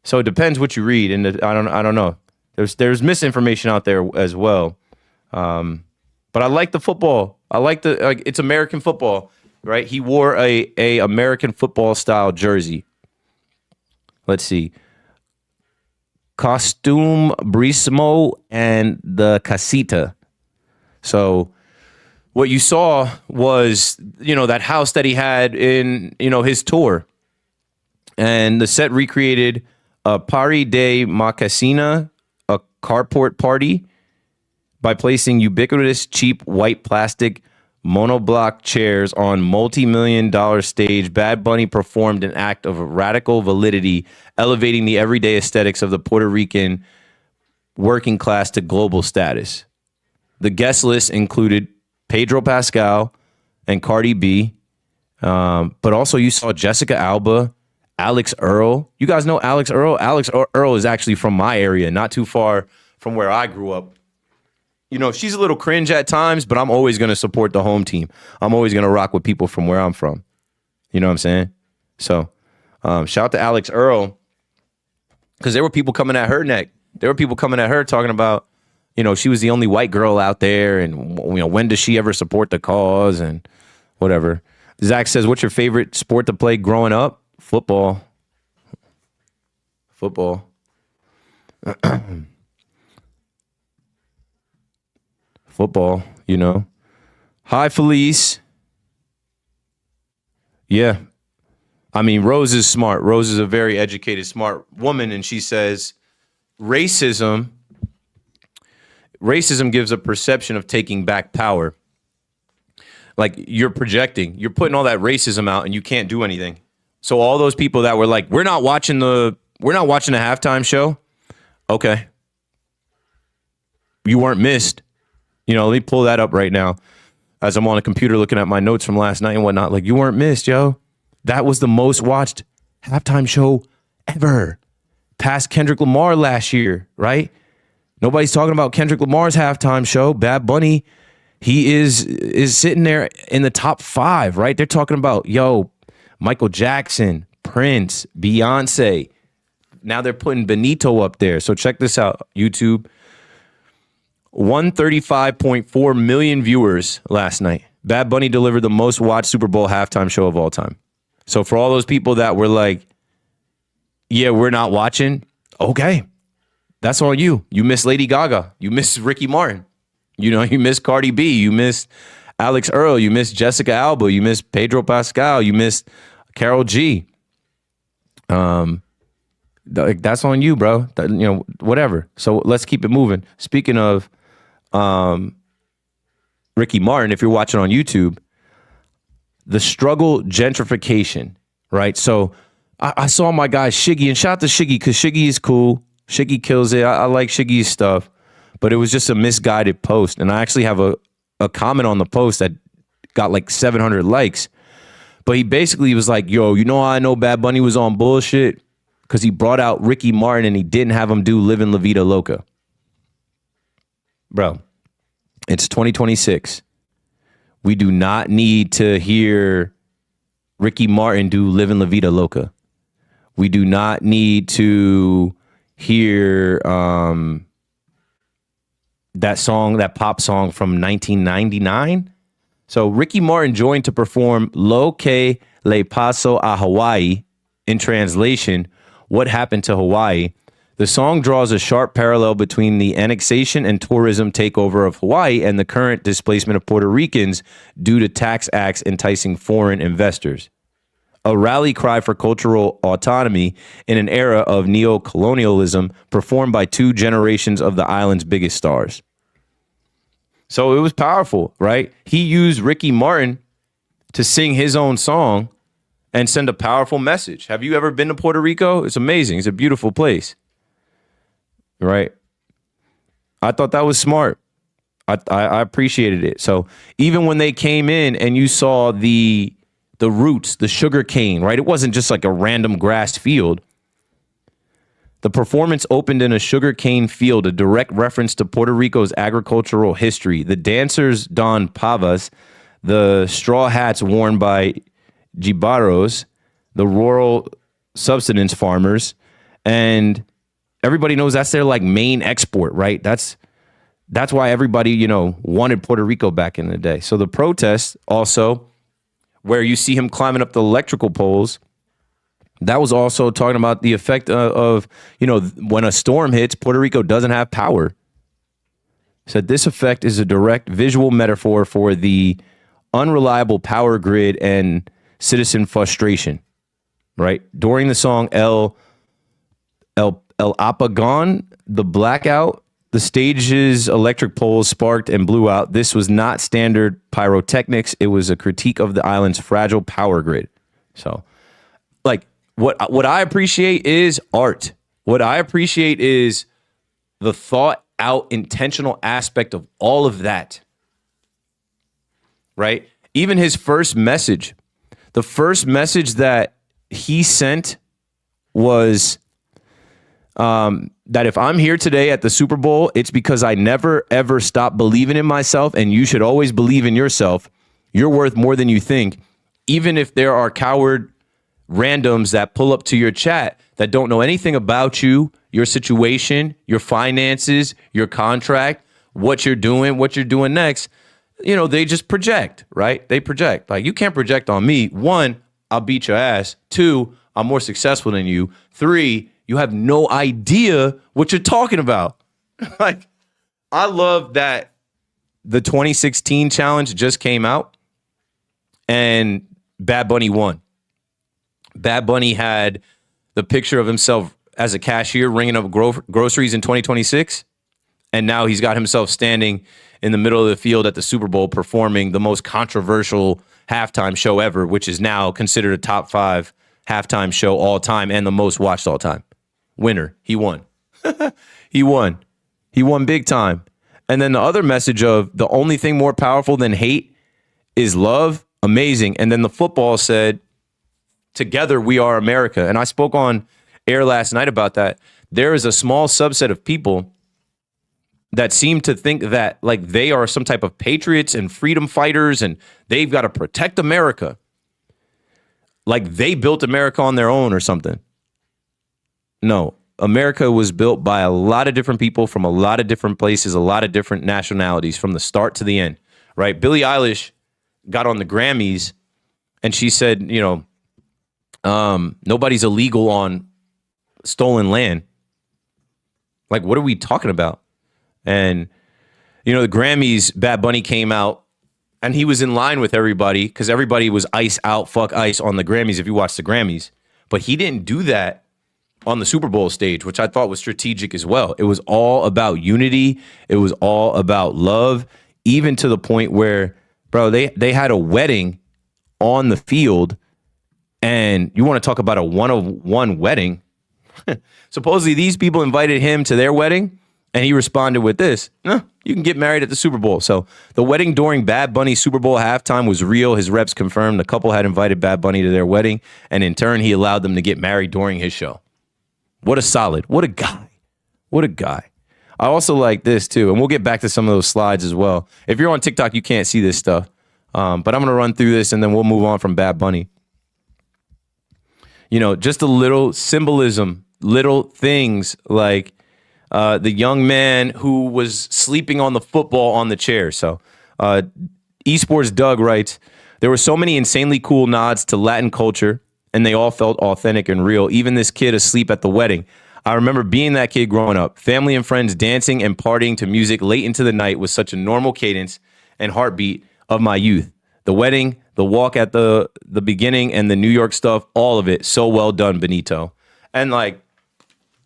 [SPEAKER 4] So it depends what you read, and I don't know. There's misinformation out there as well. But I like the football. I like it's American football, right? He wore a American football style jersey. Let's see. Costume Brismo and the Casita. So what you saw was, that house that he had in, his tour. And the set recreated a Party de Macasina, a carport party, by placing ubiquitous cheap white plastic monoblock chairs on multi-million-dollar stage. Bad Bunny performed an act of radical validity, elevating the everyday aesthetics of the Puerto Rican working class to global status. The guest list included Pedro Pascal and Cardi B, but also you saw Jessica Alba, Alex Earl. You guys know Alex Earl? Alex Earl is actually from my area, not too far from where I grew up. She's a little cringe at times, but I'm always going to support the home team. I'm always going to rock with people from where I'm from. You know what I'm saying? So shout out to Alex Earl, because there were people coming at her neck. There were people coming at her talking about, she was the only white girl out there, and when does she ever support the cause and whatever. Zach says, what's your favorite sport to play growing up? Football. Football. Football, Hi, Felice. Yeah. I mean, Rose is smart. Rose is a very educated, smart woman, and she says racism gives a perception of taking back power. Like, you're projecting, you're putting all that racism out, and you can't do anything. So all those people that were like, we're not watching the halftime show. Okay. You weren't missed. Let me pull that up right now as I'm on a computer looking at my notes from last night and whatnot. Like, you weren't missed, yo. That was the most watched halftime show ever. Past Kendrick Lamar last year, right? Nobody's talking about Kendrick Lamar's halftime show. Bad Bunny, he is sitting there in the top 5, right? They're talking about, Michael Jackson, Prince, Beyonce. Now they're putting Benito up there. So check this out, YouTube. 135.4 million viewers last night. Bad Bunny delivered the most watched Super Bowl halftime show of all time. So for all those people that were like, yeah, we're not watching, okay. That's on you. You miss Lady Gaga. You miss Ricky Martin. You miss Cardi B. You miss Alex Earl. You miss Jessica Alba. You miss Pedro Pascal. You miss Karol G. That's on you, bro. Whatever. So let's keep it moving. Speaking of Ricky Martin, if you're watching on YouTube, the struggle gentrification, right? So I saw my guy Shiggy, and shout out to Shiggy, because Shiggy is cool. Shiggy kills it. I like Shiggy's stuff, but it was just a misguided post. And I actually have a comment on the post that got like 700 likes. But he basically was like, yo, how I know Bad Bunny was on bullshit? Because he brought out Ricky Martin and he didn't have him do Livin' La Vida Loca. Bro, It's 2026. We do not need to hear Ricky Martin do Livin' La Vida Loca. We do not need to hear that song, that pop song from 1999. So Ricky Martin joined to perform Lo Que Le Pasó a Hawaii. In translation, What Happened to Hawaii? The song draws a sharp parallel between the annexation and tourism takeover of Hawaii and the current displacement of Puerto Ricans due to tax acts enticing foreign investors. A rally cry for cultural autonomy in an era of neo-colonialism performed by two generations of the island's biggest stars. So it was powerful, right? He used Ricky Martin to sing his own song and send a powerful message. Have you ever been to Puerto Rico? It's amazing. It's a beautiful place, right? I thought that was smart. I appreciated it. So even when they came in and you saw the roots, the sugar cane, right? It wasn't just like a random grass field. The performance opened in a sugarcane field, a direct reference to Puerto Rico's agricultural history. The dancers donned pavas, the straw hats worn by jibaros, the rural subsistence farmers, and everybody knows that's their like main export, right? That's why everybody, wanted Puerto Rico back in the day. So the protest also, where you see him climbing up the electrical poles, that was also talking about the effect of when a storm hits, Puerto Rico doesn't have power. Said this effect is a direct visual metaphor for the unreliable power grid and citizen frustration, right? During the song El Apagón, the blackout, the stage's electric poles sparked and blew out. This was not standard pyrotechnics. It was a critique of the island's fragile power grid. So, like, what I appreciate is art. What I appreciate is the thought out, intentional aspect of all of that. Right? Even his first message, the first message that he sent was that if I'm here today at the Super Bowl, it's because I never, ever stopped believing in myself, and you should always believe in yourself. You're worth more than you think, even if there are coward randoms that pull up to your chat that don't know anything about you, your situation, your finances, your contract, what you're doing next. They just project, right? They project. Like, you can't project on me. 1, I'll beat your ass. 2, I'm more successful than you. 3, you have no idea what you're talking about. Like, I love that the 2016 challenge just came out and Bad Bunny won. Bad Bunny had the picture of himself as a cashier ringing up groceries in 2026. And now he's got himself standing in the middle of the field at the Super Bowl performing the most controversial halftime show ever, which is now considered a top 5 halftime show all time and the most watched all time. Winner. He won. He won. He won big time. And then the other message of the only thing more powerful than hate is love. Amazing. And then the football said, together we are America. And I spoke on air last night about that. There is a small subset of people that seem to think that like they are some type of patriots and freedom fighters and they've got to protect America. Like they built America on their own or something. No, America was built by a lot of different people from a lot of different places, a lot of different nationalities from the start to the end, right? Billie Eilish got on the Grammys and she said, nobody's illegal on stolen land. Like, what are we talking about? And, the Grammys, Bad Bunny came out and he was in line with everybody because everybody was ice out, fuck ice on the Grammys if you watch the Grammys. But he didn't do that on the Super Bowl stage, which I thought was strategic as well. It was all about unity. It was all about love, even to the point where, bro, they had a wedding on the field. And you want to talk about a one-of-one wedding? Supposedly these people invited him to their wedding, and he responded with this: "No, you can get married at the Super Bowl." So the wedding during Bad Bunny's Super Bowl halftime was real. His reps confirmed the couple had invited Bad Bunny to their wedding, and in turn, he allowed them to get married during his show. What a solid, what a guy. What a guy. I also like this too, and we'll get back to some of those slides as well. If you're on TikTok, you can't see this stuff, but I'm gonna run through this and then we'll move on from Bad Bunny. You know, just a little symbolism, little things like the young man who was sleeping on the football on the chair. So, Esports Doug writes, there were so many insanely cool nods to Latin culture, and they all felt authentic and real. Even this kid asleep at the wedding. I remember being that kid growing up, family and friends dancing and partying to music late into the night was such a normal cadence and heartbeat of my youth. The wedding, the walk at the beginning, and the New York stuff, all of it, so well done, Benito. And like,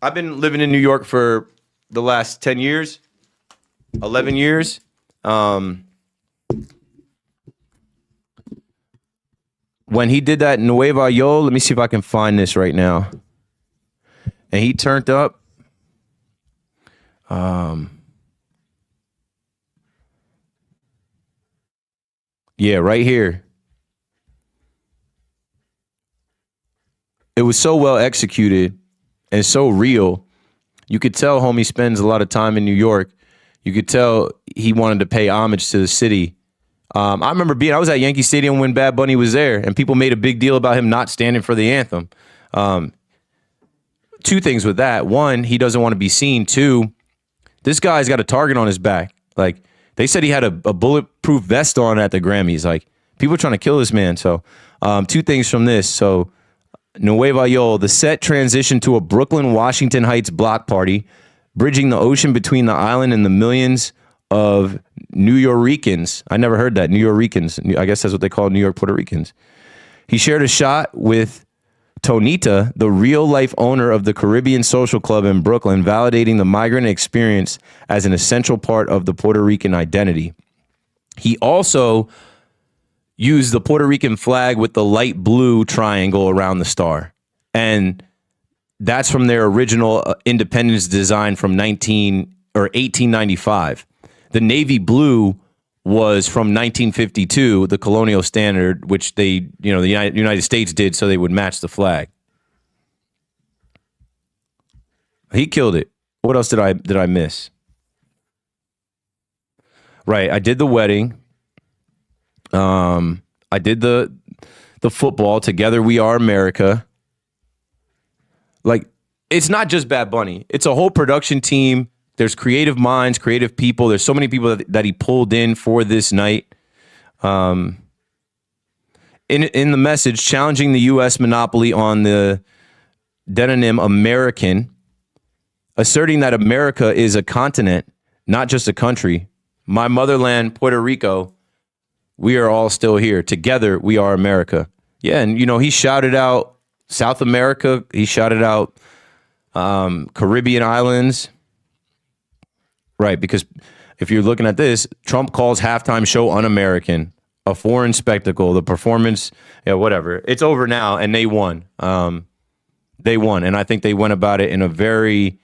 [SPEAKER 4] I've been living in New York for the last 10 years, 11 years. When he did that Nueva Yo, let me see if I can find this right now. And he turned up. Yeah, right here. It was so well executed and so real. You could tell homie spends a lot of time in New York. You could tell he wanted to pay homage to the city. I remember I was at Yankee Stadium when Bad Bunny was there, and people made a big deal about him not standing for the anthem. Two things with that. One, he doesn't want to be seen. Two, this guy's got a target on his back. Like, they said he had a bulletproof vest on at the Grammys. Like, people are trying to kill this man. So, two things from this. So, Nueva Yo, the set transitioned to a Brooklyn, Washington Heights block party, bridging the ocean between the island and the millions of New Yorkers. I never heard that. New Yorkers. I guess that's what they call New York Puerto Ricans. He shared a shot with Tonita, the real-life owner of the Caribbean Social Club in Brooklyn, validating the migrant experience as an essential part of the Puerto Rican identity. He also used the Puerto Rican flag with the light blue triangle around the star. And that's from their original independence design from 1895. The navy blue was from 1952, the colonial standard, which the United States did so they would match the flag. He killed it. What else did I miss? Right, I did the wedding. I did the football. Together We Are America. Like, it's not just Bad Bunny. It's a whole production team. There's creative minds, creative people. There's so many people that he pulled in for this night. In the message, challenging the U.S. monopoly on the denonym American, asserting that America is a continent, not just a country. My motherland, Puerto Rico, we are all still here. Together, we are America. Yeah, and, he shouted out South America. He shouted out Caribbean islands. Right, because if you're looking at this, Trump calls halftime show un-American, a foreign spectacle, the performance, whatever. It's over now, and they won. They won, and I think they went about it in a very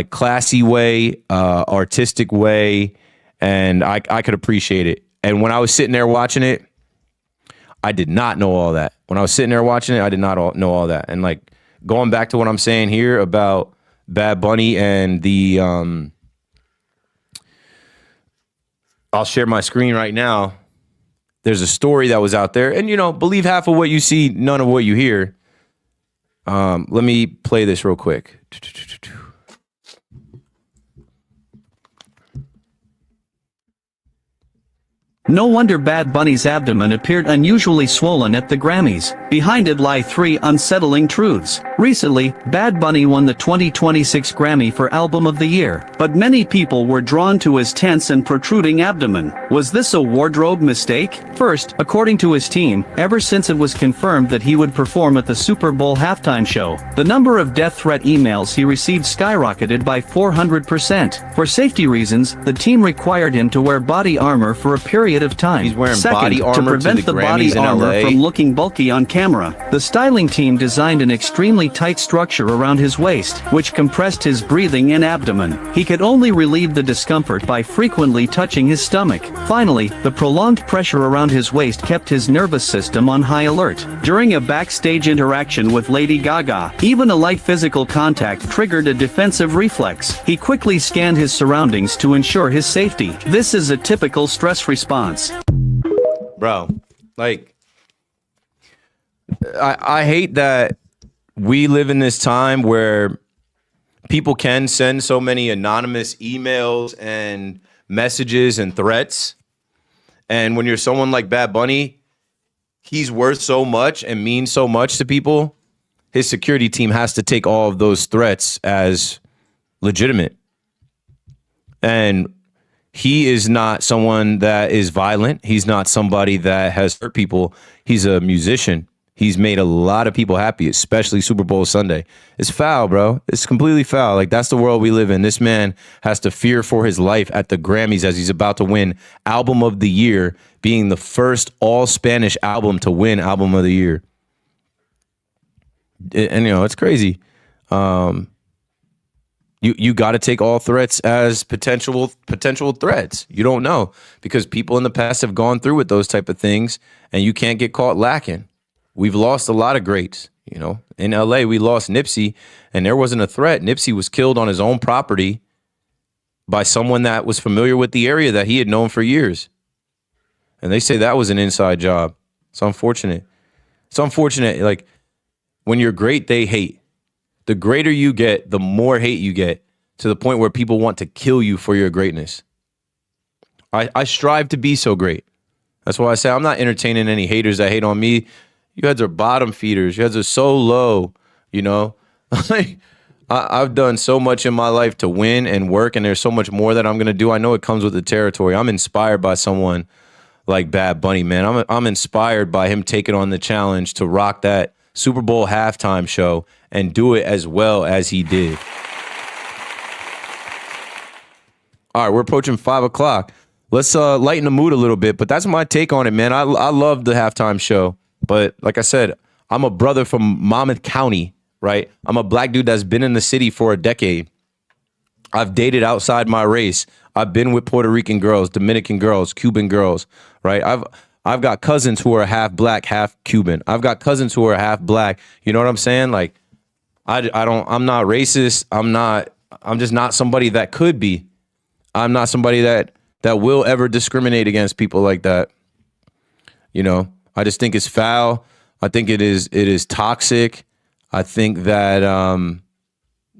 [SPEAKER 4] classy way, artistic way, and I could appreciate it. And when I was sitting there watching it, I did not know all that. When I was sitting there watching it, I did not know all that. And going back to what I'm saying here about Bad Bunny and the I'll share my screen right now. There's a story that was out there, and believe half of what you see, none of what you hear. Let me play this real quick.
[SPEAKER 5] No wonder Bad Bunny's abdomen appeared unusually swollen at the Grammys. Behind it lie 3 unsettling truths. Recently, Bad Bunny won the 2026 Grammy for Album of the Year, but many people were drawn to his tense and protruding abdomen. Was this a wardrobe mistake? First, according to his team, ever since it was confirmed that he would perform at the Super Bowl halftime show, the number of death threat emails he received skyrocketed by 400%. For safety reasons, the team required him to wear body armor for a period of time.
[SPEAKER 4] He's wearing
[SPEAKER 5] Second,
[SPEAKER 4] body armor
[SPEAKER 5] to prevent
[SPEAKER 4] to the
[SPEAKER 5] the body
[SPEAKER 4] Grammys in
[SPEAKER 5] armor
[SPEAKER 4] LA.
[SPEAKER 5] from looking bulky on camera, the styling team designed an extremely extremely tight structure around his waist, which compressed his breathing and abdomen. He could only relieve the discomfort by frequently touching his stomach. Finally, the prolonged pressure around his waist kept his nervous system on high alert. During a backstage interaction with Lady Gaga, even a light physical contact triggered a defensive reflex. He quickly scanned his surroundings to ensure his safety. This is a typical stress response.
[SPEAKER 4] Bro, like, I hate that we live in this time where people can send so many anonymous emails and messages and threats. And when you're someone like Bad Bunny, he's worth so much and means so much to people. His security team has to take all of those threats as legitimate. And he is not someone that is violent. He's not somebody that has hurt people. He's a musician. He's made a lot of people happy, especially Super Bowl Sunday. It's foul, bro. It's completely foul. Like, that's the world we live in. This man has to fear for his life at the Grammys as he's about to win Album of the Year, being the first all-Spanish album to win Album of the Year. And, you know, it's crazy. You got to take all threats as potential threats. You don't know, because people in the past have gone through with those type of things, and you can't get caught lacking. We've lost a lot of greats. You know, in LA, we lost Nipsey, and there wasn't a threat. Nipsey was killed on his own property by someone that was familiar with the area that he had known for years. And they say that was an inside job. It's unfortunate. It's unfortunate. Like, when you're great, they hate. The greater you get, the more hate you get, to the point where people want to kill you for your greatness. I strive to be so great. That's why I say I'm not entertaining any haters that hate on me. You guys are bottom feeders. You guys are so low, you know. I've done so much in my life to win and work, and there's so much more that I'm going to do. I know it comes with the territory. I'm inspired by someone like Bad Bunny, man. I'm inspired by him taking on the challenge to rock that Super Bowl halftime show and do it as well as he did. All right, we're approaching 5 o'clock. Let's lighten the mood a little bit, but that's my take on it, man. I love the halftime show, but like I said, I'm a brother from Monmouth County, right? I'm a black dude that's been in the city for a decade. I've dated outside my race. I've been with Puerto Rican girls, Dominican girls, Cuban girls, right? I've got cousins who are half black, half Cuban. I've got cousins who are half black. You know what I'm saying? Like, I'm not racist. I'm just not somebody that could be. I'm not somebody that will ever discriminate against people like that. You know, I just think it's foul. I think it is toxic. I think that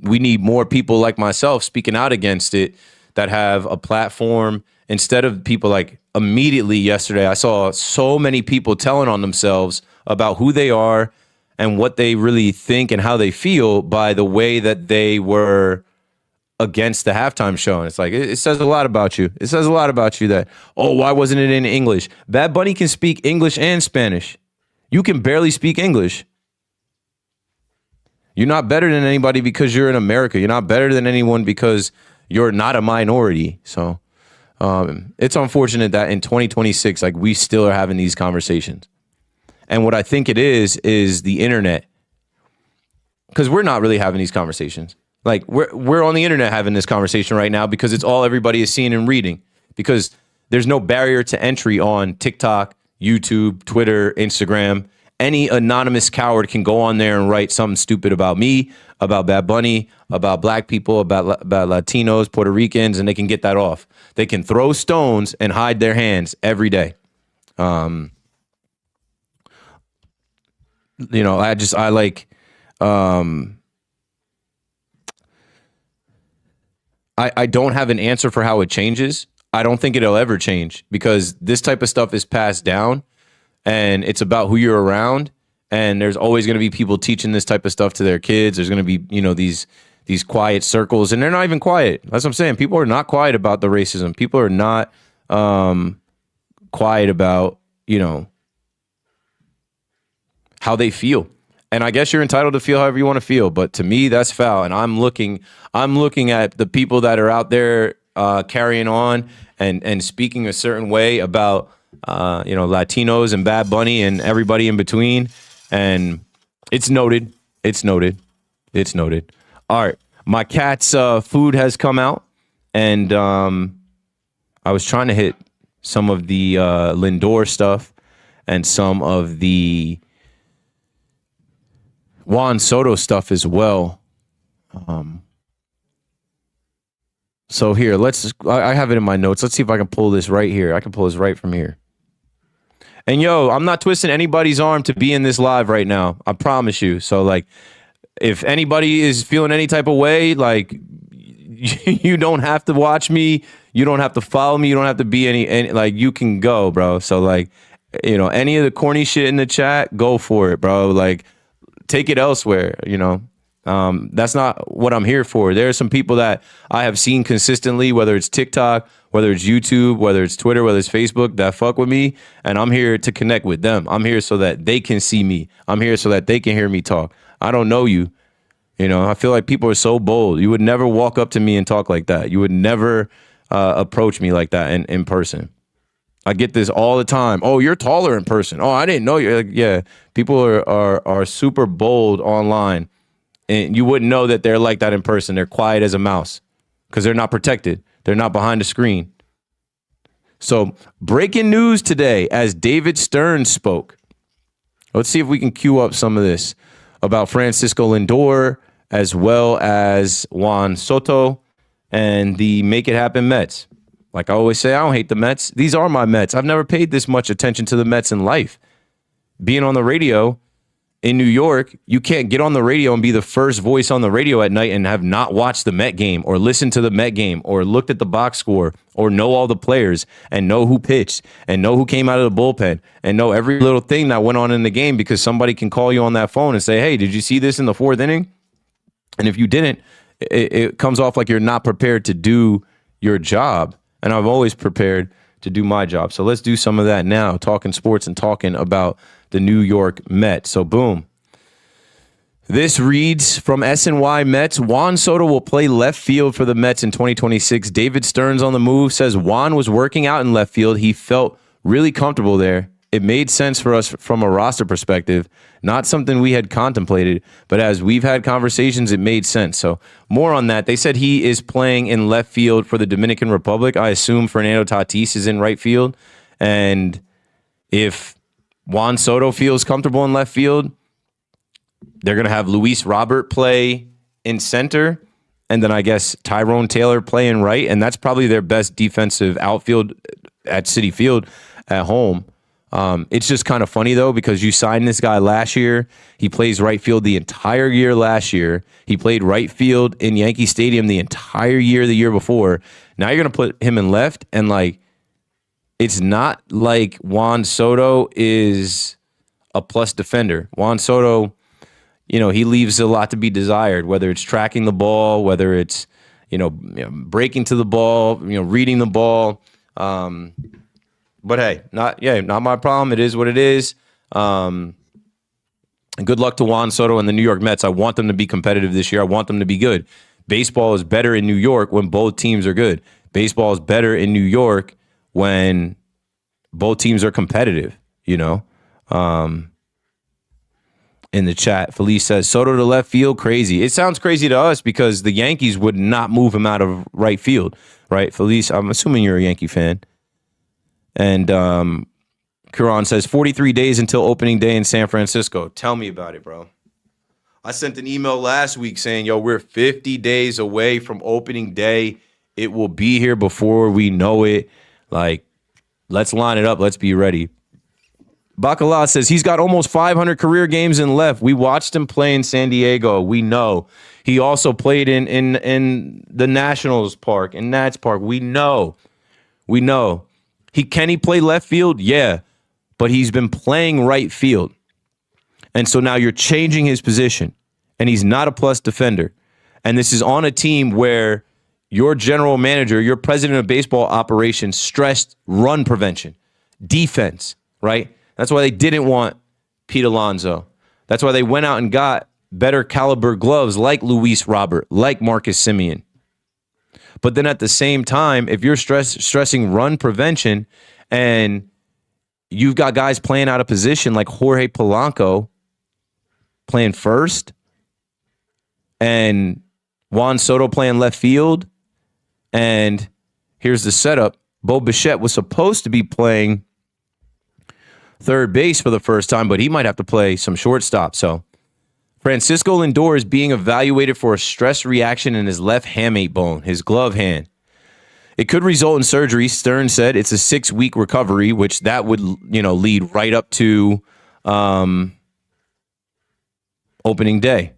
[SPEAKER 4] we need more people like myself speaking out against it, that have a platform, instead of people like immediately yesterday. I saw so many people telling on themselves about who they are and what they really think and how they feel by the way that they were against the halftime show. And it's like, it says a lot about you. It says a lot about you that, oh, why wasn't it in English? Bad Bunny can speak English and Spanish. You can barely speak English. You're not better than anybody because you're in America. You're not better than anyone because you're not a minority. So it's unfortunate that in 2026, like, we still are having these conversations. And what I think it is the internet. Because we're not really having these conversations. Like, we're on the internet having this conversation right now because it's all everybody is seeing and reading. Because there's no barrier to entry on TikTok, YouTube, Twitter, Instagram. Any anonymous coward can go on there and write something stupid about me, about Bad Bunny, about black people, about Latinos, Puerto Ricans, and they can get that off. They can throw stones and hide their hands every day. You know, I don't have an answer for how it changes. I don't think it'll ever change because this type of stuff is passed down. And it's about who you're around. And there's always going to be people teaching this type of stuff to their kids. There's going to be, you know, these quiet circles, and they're not even quiet. That's what I'm saying. People are not quiet about the racism. People are not quiet about, you know, how they feel. And I guess you're entitled to feel however you want to feel. But to me, that's foul. And I'm looking at the people that are out there carrying on and speaking a certain way about you know, Latinos and Bad Bunny and everybody in between. And it's noted. It's noted. It's noted. All right. My cat's food has come out, and I was trying to hit some of the Lindor stuff and some of the Juan Soto stuff as well. So here, I have it in my notes. Let's see if I can pull this right here. I can pull this right from here. And yo, I'm not twisting anybody's arm to be in this live right now. I promise you. So like, if anybody is feeling any type of way, like you don't have to watch me. You don't have to follow me. You don't have to be any like, you can go, bro. So like, you know, any of the corny shit in the chat, go for it, bro. Like, take it elsewhere, you know. That's not what I'm here for. There are some people that I have seen consistently, whether it's TikTok, whether it's YouTube, whether it's Twitter, whether it's Facebook, that fuck with me, and I'm here to connect with them. I'm here so that they can see me. I'm here so that they can hear me talk. I don't know you. You know, I feel like people are so bold. You would never walk up to me and talk like that. You would never approach me like that in person. I get this all the time. Oh, you're taller in person. Oh, I didn't know you. Like, yeah, people are super bold online, and you wouldn't know that they're like that in person. They're quiet as a mouse because they're not protected. They're not behind a screen. So, breaking news today as David Stern spoke. Let's see if we can cue up some of this about Francisco Lindor as well as Juan Soto and the Make It Happen Mets. Like I always say, I don't hate the Mets. These are my Mets. I've never paid this much attention to the Mets in life. Being on the radio in New York, you can't get on the radio and be the first voice on the radio at night and have not watched the Met game or listened to the Met game or looked at the box score or know all the players and know who pitched and know who came out of the bullpen and know every little thing that went on in the game because somebody can call you on that phone and say, hey, did you see this in the fourth inning? And if you didn't, it comes off like you're not prepared to do your job. And I've always prepared to do my job. So let's do some of that now, talking sports and talking about the New York Mets. So boom. This reads from SNY Mets. Juan Soto will play left field for the Mets in 2026. David Stearns on the move says Juan was working out in left field. He felt really comfortable there. It made sense for us from a roster perspective, not something we had contemplated, but as we've had conversations, it made sense. So more on that. They said he is playing in left field for the Dominican Republic. I assume Fernando Tatis is in right field. And if Juan Soto feels comfortable in left field, they're going to have Luis Robert play in center. And then I guess Tyrone Taylor play in right. And that's probably their best defensive outfield at Citi Field at home. It's just kind of funny, though, because you signed this guy last year. He plays right field the entire year last year. He played right field in Yankee Stadium the entire year the year before. Now you're going to put him in left, and, like, it's not like Juan Soto is a plus defender. Juan Soto, you know, he leaves a lot to be desired, whether it's tracking the ball, whether it's, breaking to the ball, reading the ball. But hey, not my problem. It is what it is. And good luck to Juan Soto and the New York Mets. I want them to be competitive this year. I want them to be good. Baseball is better in New York when both teams are good. Baseball is better in New York when both teams are competitive, In the chat, Felice says, Soto to left field, crazy. It sounds crazy to us because the Yankees would not move him out of right field, right? Felice, I'm assuming you're a Yankee fan. And Kuran says 43 days until opening day in San Francisco. Tell me about it, bro. I sent an email last week saying, we're 50 days away from opening day. It will be here before we know it. Like, let's line it up. Let's be ready. Bacala says he's got almost 500 career games in left. We watched him play in San Diego. We know. He also played in the Nationals Park, in Nats Park. We know. Can he play left field? Yeah, but he's been playing right field. And so now you're changing his position, and he's not a plus defender. And this is on a team where your general manager, your president of baseball operations stressed run prevention, defense, right? That's why they didn't want Pete Alonso. That's why they went out and got better caliber gloves like Luis Robert, like Marcus Semien. But then at the same time, if you're stressing run prevention and you've got guys playing out of position like Jorge Polanco playing first, and Juan Soto playing left field. And here's the setup. Bo Bichette was supposed to be playing third base for the first time, but he might have to play some shortstop. So Francisco Lindor is being evaluated for a stress reaction in his left hamate bone, his glove hand. It could result in surgery. Stern said it's a 6-week recovery, which that would, lead right up to opening day.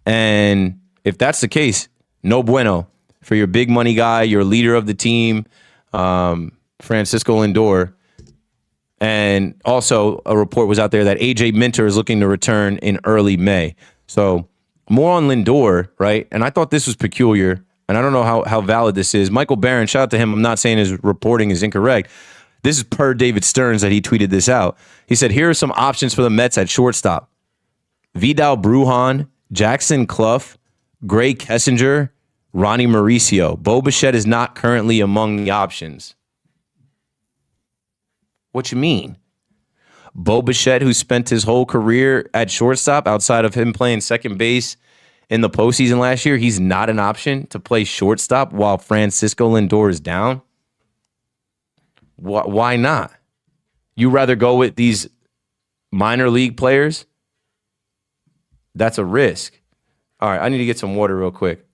[SPEAKER 4] And if that's the case, no bueno for your big money guy, your leader of the team, Francisco Lindor. And also a report was out there that AJ Minter is looking to return in early May. So more on Lindor, right? And I thought this was peculiar, and I don't know how valid this is. Michael Barron, shout out to him. I'm not saying his reporting is incorrect. This is per David Stearns that he tweeted this out. He said, here are some options for the Mets at shortstop. Vidal Brujan, Jackson Clough, Gray Kessinger, Ronnie Mauricio. Bo Bichette is not currently among the options. What you mean? Bo Bichette, who spent his whole career at shortstop outside of him playing second base in the postseason last year, he's not an option to play shortstop while Francisco Lindor is down? Why not? You rather go with these minor league players? That's a risk. All right, I need to get some water real quick.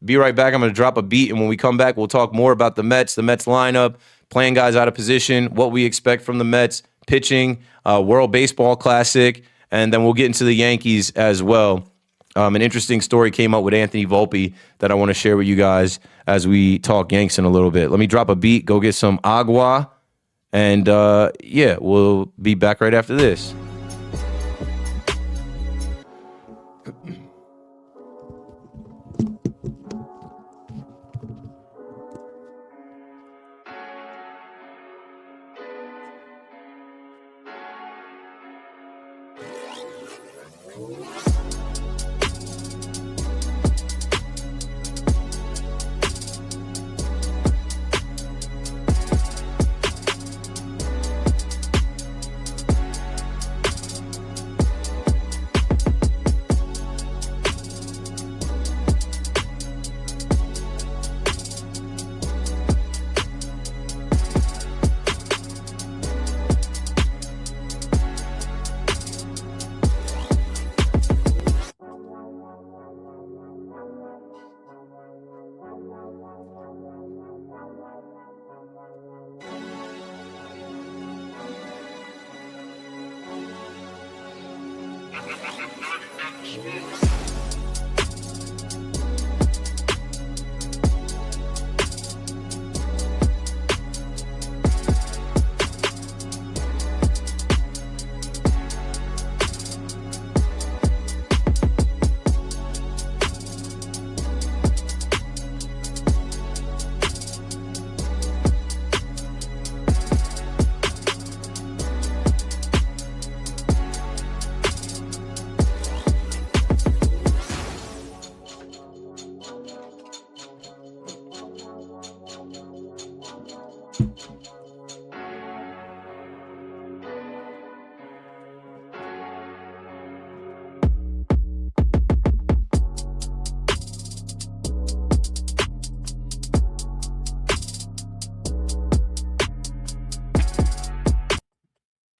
[SPEAKER 4] Be right back. I'm going to drop a beat, and when we come back, we'll talk more about the Mets lineup, playing guys out of position, what we expect from the Mets, pitching, World Baseball Classic, and then we'll get into the Yankees as well. An interesting story came up with Anthony Volpe that I want to share with you guys as we talk Yanks in a little bit. Let me drop a beat, go get some agua, and we'll be back right after this.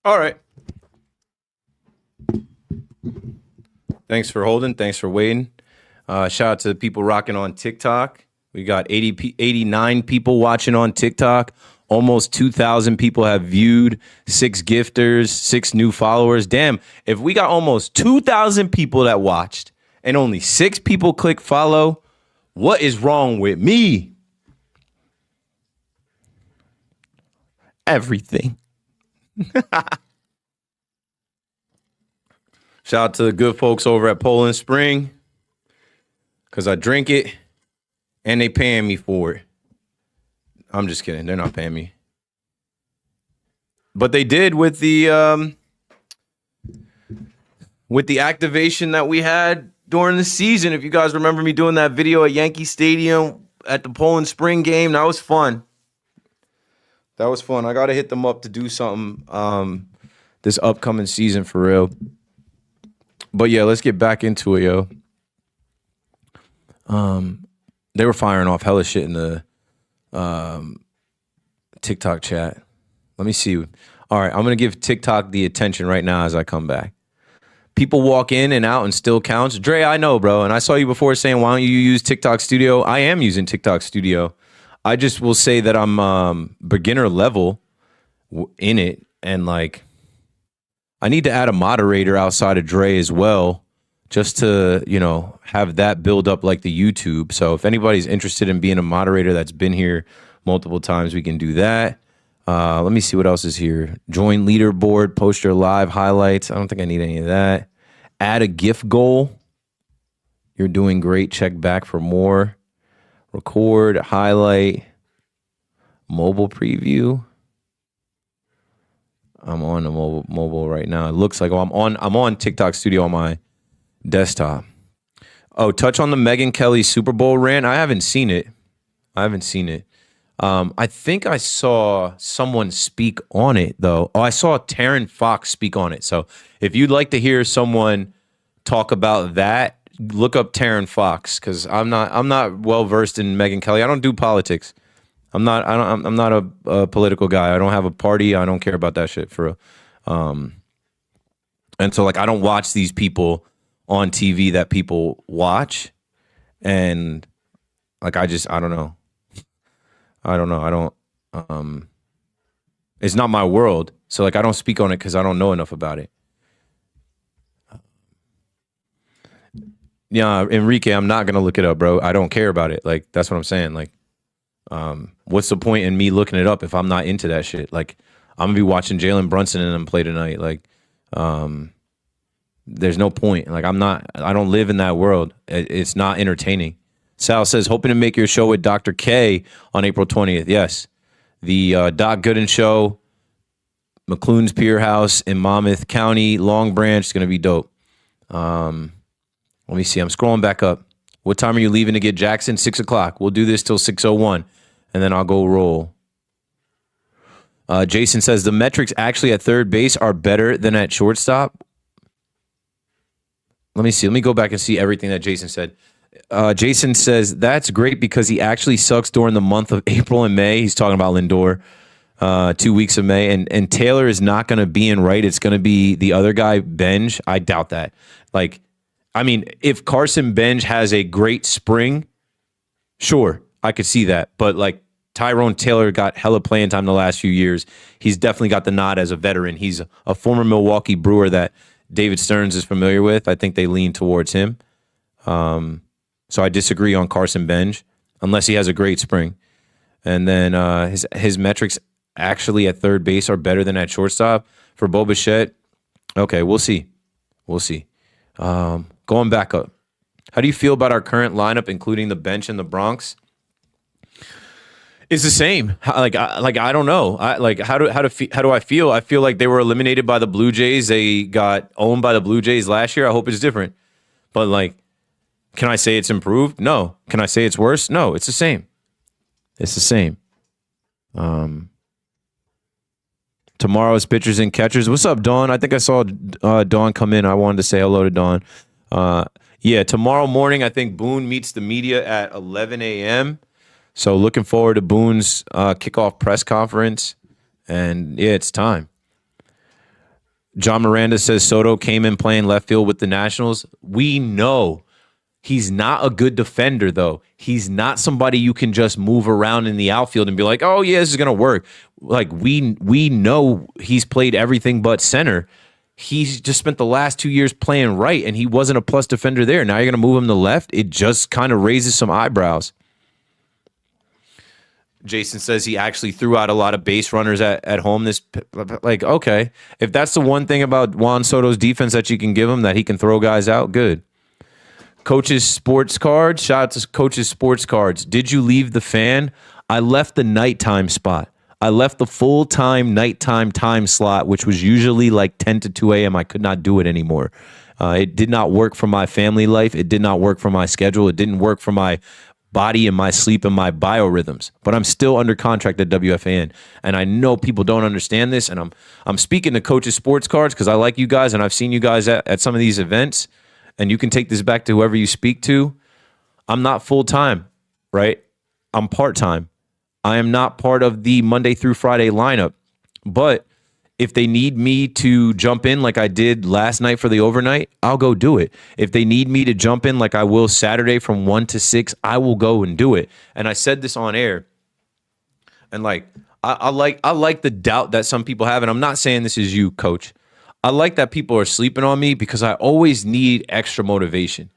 [SPEAKER 4] All right. Thanks for holding. Thanks for waiting. Shout out to the people rocking on TikTok. We got 89 people watching on TikTok. Almost 2,000 people have viewed, 6 gifters, 6 new followers. Damn, if we got almost 2,000 people that watched and only 6 people click follow, what is wrong with me? Everything. Shout out to the good folks over at Poland Spring, because I drink it and they paying me for it. I'm just kidding. They're not paying me. But they did with the activation that we had during the season. If you guys remember me doing that video at Yankee Stadium at the Poland Spring game, that was fun. That was fun. I got to hit them up to do something this upcoming season for real. But yeah, let's get back into it, yo. They were firing off hella shit in the TikTok chat. Let me see. All right, I'm gonna give TikTok the attention right now as I come back. People walk in and out and still counts. Dre, I know, bro. And I saw you before saying, why don't you use TikTok Studio? I am using TikTok Studio. I just will say that I'm beginner level in it. And like, I need to add a moderator outside of Dre as well, just to, you know, have that build up like the YouTube. So if anybody's interested in being a moderator that's been here multiple times, we can do that. Let me see what else is here. Join leaderboard, post your live highlights. I don't think I need any of that. Add a gift goal. You're doing great. Check back for more. Record, highlight, mobile preview. I'm on the mobile right now. It looks like I'm on TikTok Studio on my desktop. Oh, touch on the Megyn Kelly Super Bowl rant. I haven't seen it. I think I saw someone speak on it though. Oh, I saw Taryn Fox speak on it. So if you'd like to hear someone talk about that, look up Taryn Fox, because I'm not well versed in Megyn Kelly. I don't do politics. I'm not a political guy. I don't have a party. I don't care about that shit for real. And so like I don't watch these people on TV that people watch, and like I don't know. It's not my world. So like I don't speak on it because I don't know enough about it. Yeah, Enrique, I'm not gonna look it up, bro. I don't care about it. Like that's what I'm saying. Like, what's the point in me looking it up if I'm not into that shit? Like, I'm gonna be watching Jalen Brunson and them play tonight. Like, there's no point. Like, I don't live in that world. It's not entertaining. Sal says, hoping to make your show with Dr. K on April 20th. Yes. The Doc Gooden show, McClune's Pier House in Monmouth County, Long Branch, is going to be dope. Let me see. I'm scrolling back up. What time are you leaving to get Jackson? 6 o'clock. We'll do this till 6:01, and then I'll go roll. Jason says, the metrics actually at third base are better than at shortstop. Let me see. Let me go back and see everything that Jason said. Jason says, that's great because he actually sucks during the month of April and May. He's talking about Lindor, 2 weeks of May. And Taylor is not going to be in right. It's going to be the other guy, Benj. I doubt that. Like, I mean, if Carson Benj has a great spring, sure, I could see that. But like Tyrone Taylor got hella playing time the last few years. He's definitely got the nod as a veteran. He's a former Milwaukee Brewer that David Stearns is familiar with. I think they lean towards him. So I disagree on Carson Benj unless he has a great spring. And then his metrics actually at third base are better than at shortstop. For Bo Bichette, okay, we'll see. Going back up. How do you feel about our current lineup, including the bench and the Bronx? It's the same. I don't know. How do I feel? I feel like they were eliminated by the Blue Jays. They got owned by the Blue Jays last year. I hope it's different. But like, can I say it's improved? No. Can I say it's worse? No. It's the same. Tomorrow's pitchers and catchers. What's up, Dawn? I think I saw Dawn come in. I wanted to say hello to Dawn. Yeah, tomorrow morning, I think Boone meets the media at 11 a.m. So looking forward to Boone's kickoff press conference. And yeah, it's time. John Miranda says Soto came in playing left field with the Nationals. We know he's not a good defender, though. He's not somebody you can just move around in the outfield and be like, oh, yeah, this is going to work. Like, we know he's played everything but center. He's just spent the last 2 years playing right, and he wasn't a plus defender there. Now you're going to move him to left? It just kind of raises some eyebrows. Jason says he actually threw out a lot of base runners at home. Like, okay, if that's the one thing about Juan Soto's defense that you can give him, that he can throw guys out, good. Coach's Sports Cards. Shout out to Coach's Sports Cards. Did you leave the fan? I left the nighttime spot. I left the full-time nighttime time slot, which was usually like 10 to 2 a.m. I could not do it anymore. It did not work for my family life. It did not work for my schedule. It didn't work for my body and my sleep and my biorhythms. But I'm still under contract at WFAN. And I know people don't understand this. And I'm speaking to Coach's Sports Cards because I like you guys and I've seen you guys at some of these events. And you can take this back to whoever you speak to. I'm not full-time, right? I'm part-time. I am not part of the Monday through Friday lineup. But if they need me to jump in like I did last night for the overnight, I'll go do it. If they need me to jump in like I will Saturday from 1 to 6, I will go and do it. And I said this on air. And like I like the doubt that some people have. And I'm not saying this is you, Coach. I like that people are sleeping on me because I always need extra motivation.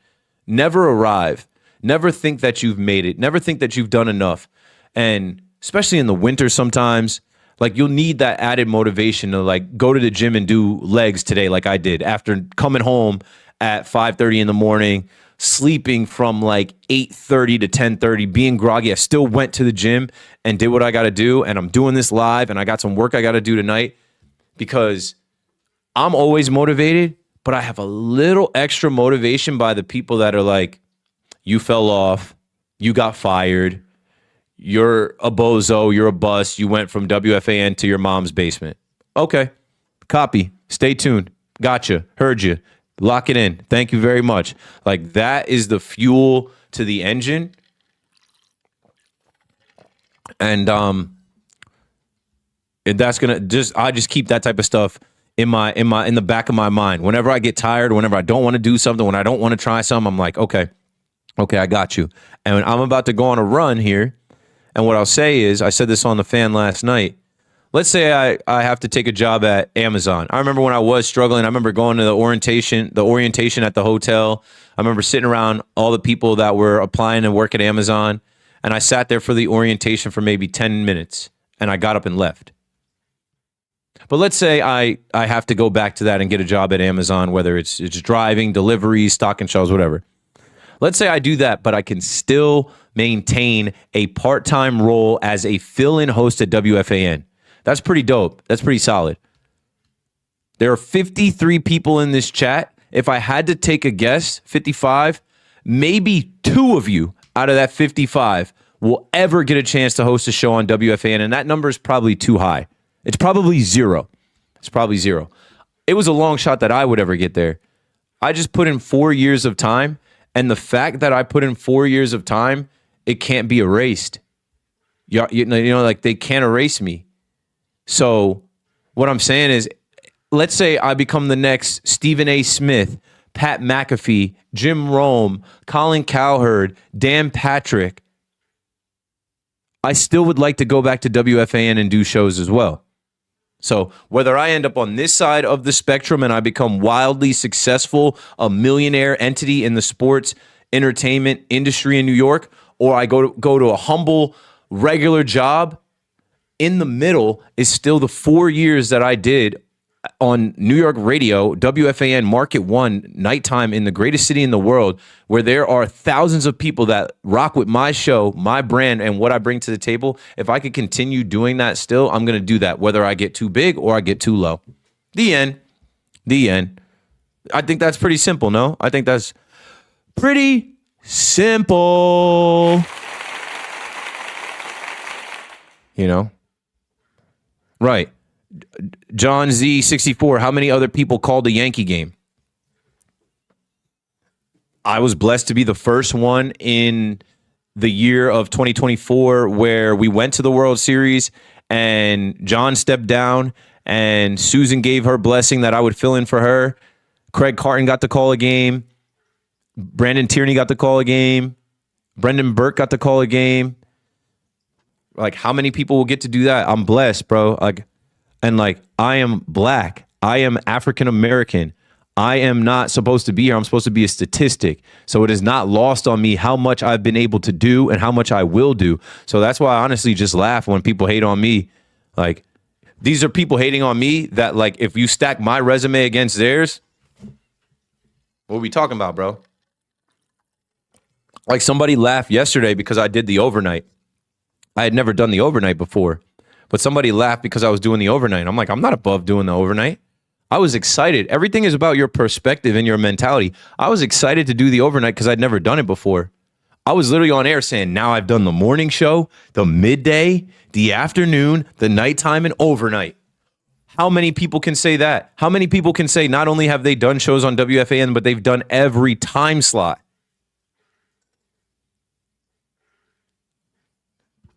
[SPEAKER 4] Never arrive. Never think that you've made it. Never think that you've done enough. And especially in the winter sometimes, like you'll need that added motivation to like go to the gym and do legs today like I did after coming home at 5:30 in the morning, sleeping from like 8:30 to 10:30, being groggy. I still went to the gym and did what I got to do. And I'm doing this live and I got some work I got to do tonight because I'm always motivated, but I have a little extra motivation by the people that are like, you fell off, you got fired, you're a bozo, you're a bust, you went from WFAN to your mom's basement. Okay, copy, stay tuned, gotcha, heard you, lock it in, thank you very much. Like that is the fuel to the engine. And that's gonna I just keep that type of stuff in the back of my mind. Whenever I get tired, whenever I don't want to do something, when I don't want to try something, I'm like, okay, I got you. And when I'm about to go on a run here, and what I'll say is, I said this on the fan last night. Let's say I have to take a job at Amazon. I remember when I was struggling, I remember going to the orientation at the hotel. I remember sitting around all the people that were applying to work at Amazon, and I sat there for the orientation for maybe 10 minutes, and I got up and left. But let's say I have to go back to that and get a job at Amazon, whether it's driving, deliveries, stocking shelves, whatever. Let's say I do that, but I can still maintain a part-time role as a fill-in host at WFAN. That's pretty dope. That's pretty solid. There are 53 people in this chat. If I had to take a guess, 55, maybe 2 of you out of that 55 will ever get a chance to host a show on WFAN, and that number is probably too high. It's probably 0. It's probably 0. It was a long shot that I would ever get there. I just put in 4 years of time, and the fact that I put in 4 years of time, it can't be erased. You know, like they can't erase me. So what I'm saying is, let's say I become the next Stephen A. Smith, Pat McAfee, Jim Rome, Colin Cowherd, Dan Patrick. I still would like to go back to WFAN and do shows as well. So whether I end up on this side of the spectrum and I become wildly successful, a millionaire entity in the sports entertainment industry in New York, or I go to a humble, regular job, in the middle is still the 4 years that I did on New York radio, WFAN Market 1, nighttime in the greatest city in the world, where there are thousands of people that rock with my show, my brand, and what I bring to the table. If I could continue doing that still, I'm going to do that, whether I get too big or I get too low. The end. The end. I think that's pretty simple, no? I think that's pretty simple. You know? Right. John Z64, how many other people called a Yankee game? I was blessed to be the first one in the year of 2024 where we went to the World Series and John stepped down and Susan gave her blessing that I would fill in for her. Craig Carton got to call a game. Brandon Tierney got to call a game. Brendan Burke got to call a game. Like, how many people will get to do that? I'm blessed, bro. And I am black. I am African American. I am not supposed to be here. I'm supposed to be a statistic. So it is not lost on me how much I've been able to do and how much I will do. So that's why I honestly just laugh when people hate on me. Like, these are people hating on me that, like, if you stack my resume against theirs, what are we talking about, bro? Like, somebody laughed yesterday because I did the overnight. I had never done the overnight before, but somebody laughed because I was doing the overnight. I'm like, I'm not above doing the overnight. I was excited. Everything is about your perspective and your mentality. I was excited to do the overnight because I'd never done it before. I was literally on air saying, now I've done the morning show, the midday, the afternoon, the nighttime, and overnight. How many people can say that? How many people can say not only have they done shows on WFAN, but they've done every time slot?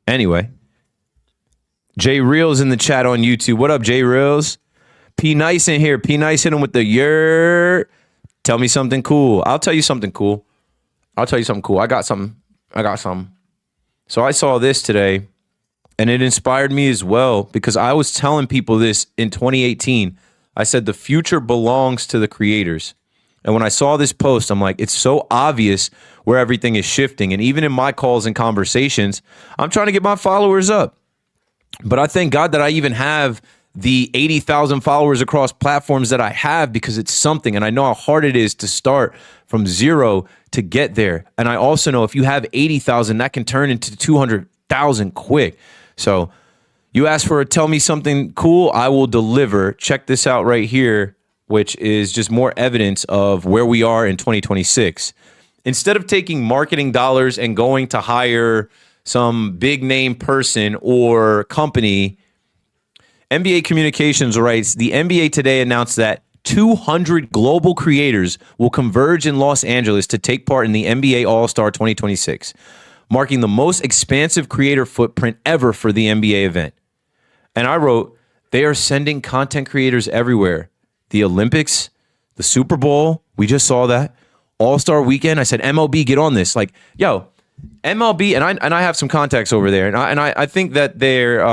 [SPEAKER 4] Anyway, Jay Reels in the chat on YouTube. What up, Jay Reels? P Nice in here. P Nice hitting with the yer. Tell me something cool. I'll tell you something cool. I got something. So I saw this today, and it inspired me as well because I was telling people this in 2018. I said the future belongs to the creators. And when I saw this post, I'm like, it's so obvious where everything is shifting. And even in my calls and conversations, I'm trying to get my followers up. But I thank God that I even have the 80,000 followers across platforms that I have because it's something. And I know how hard it is to start from zero to get there. And I also know if you have 80,000, that can turn into 200,000 quick. So you ask for a tell me something cool, I will deliver. Check this out right here, which is just more evidence of where we are in 2026. Instead of taking marketing dollars and going to hire some big name person or company, NBA Communications writes, the NBA today announced that 200 global creators will converge in Los Angeles to take part in the NBA All-Star 2026, marking the most expansive creator footprint ever for the NBA event. And I wrote, they are sending content creators everywhere. The Olympics, the Super Bowl, we just saw that. All-Star Weekend, I said, MLB, get on this. Like, yo, MLB, and I have some contacts over there, and I think that they're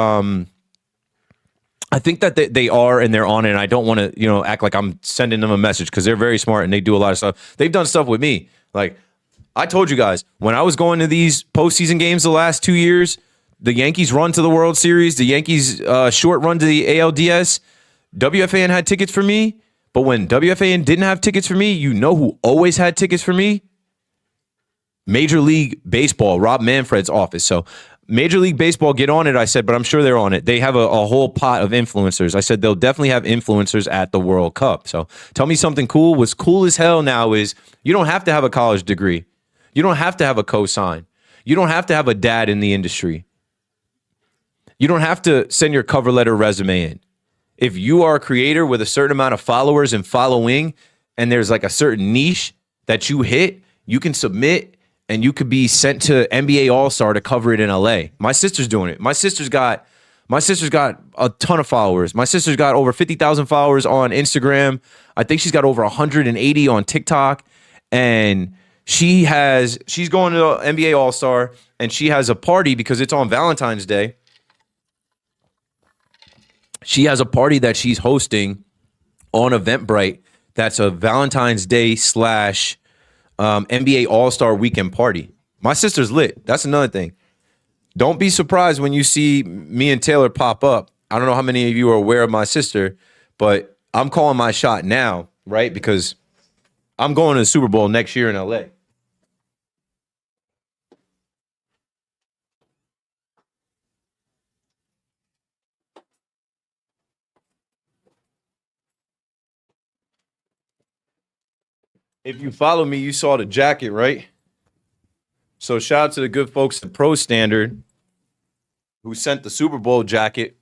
[SPEAKER 4] I think that they are and they're on it, and I don't want to, act like I'm sending them a message because they're very smart and they do a lot of stuff. They've done stuff with me. Like, I told you guys, when I was going to these postseason games the last 2 years, the Yankees run to the World Series, the Yankees short run to the ALDS, WFAN had tickets for me, but when WFAN didn't have tickets for me, you know who always had tickets for me? Major League Baseball, Rob Manfred's office. So Major League Baseball, get on it, I said, but I'm sure they're on it. They have a whole pot of influencers. I said they'll definitely have influencers at the World Cup. So tell me something cool. What's cool as hell now is you don't have to have a college degree. You don't have to have a cosign. You don't have to have a dad in the industry. You don't have to send your cover letter resume in. If you are a creator with a certain amount of followers and following, and there's like a certain niche that you hit, you can submit and you could be sent to NBA All-Star to cover it in LA. My sister's doing it. My sister's got a ton of followers. My sister's got over 50,000 followers on Instagram. I think she's got over 180 on TikTok. And she's going to NBA All-Star, and she has a party because it's on Valentine's Day. She has a party that she's hosting on Eventbrite that's a Valentine's Day / NBA All-Star Weekend party. My sister's lit. That's another thing. Don't be surprised when you see me and Taylor pop up. I don't know how many of you are aware of my sister, but I'm calling my shot now, right? Because I'm going to the Super Bowl next year in LA. If you follow me, you saw the jacket, right? So shout out to the good folks at Pro Standard who sent the Super Bowl jacket.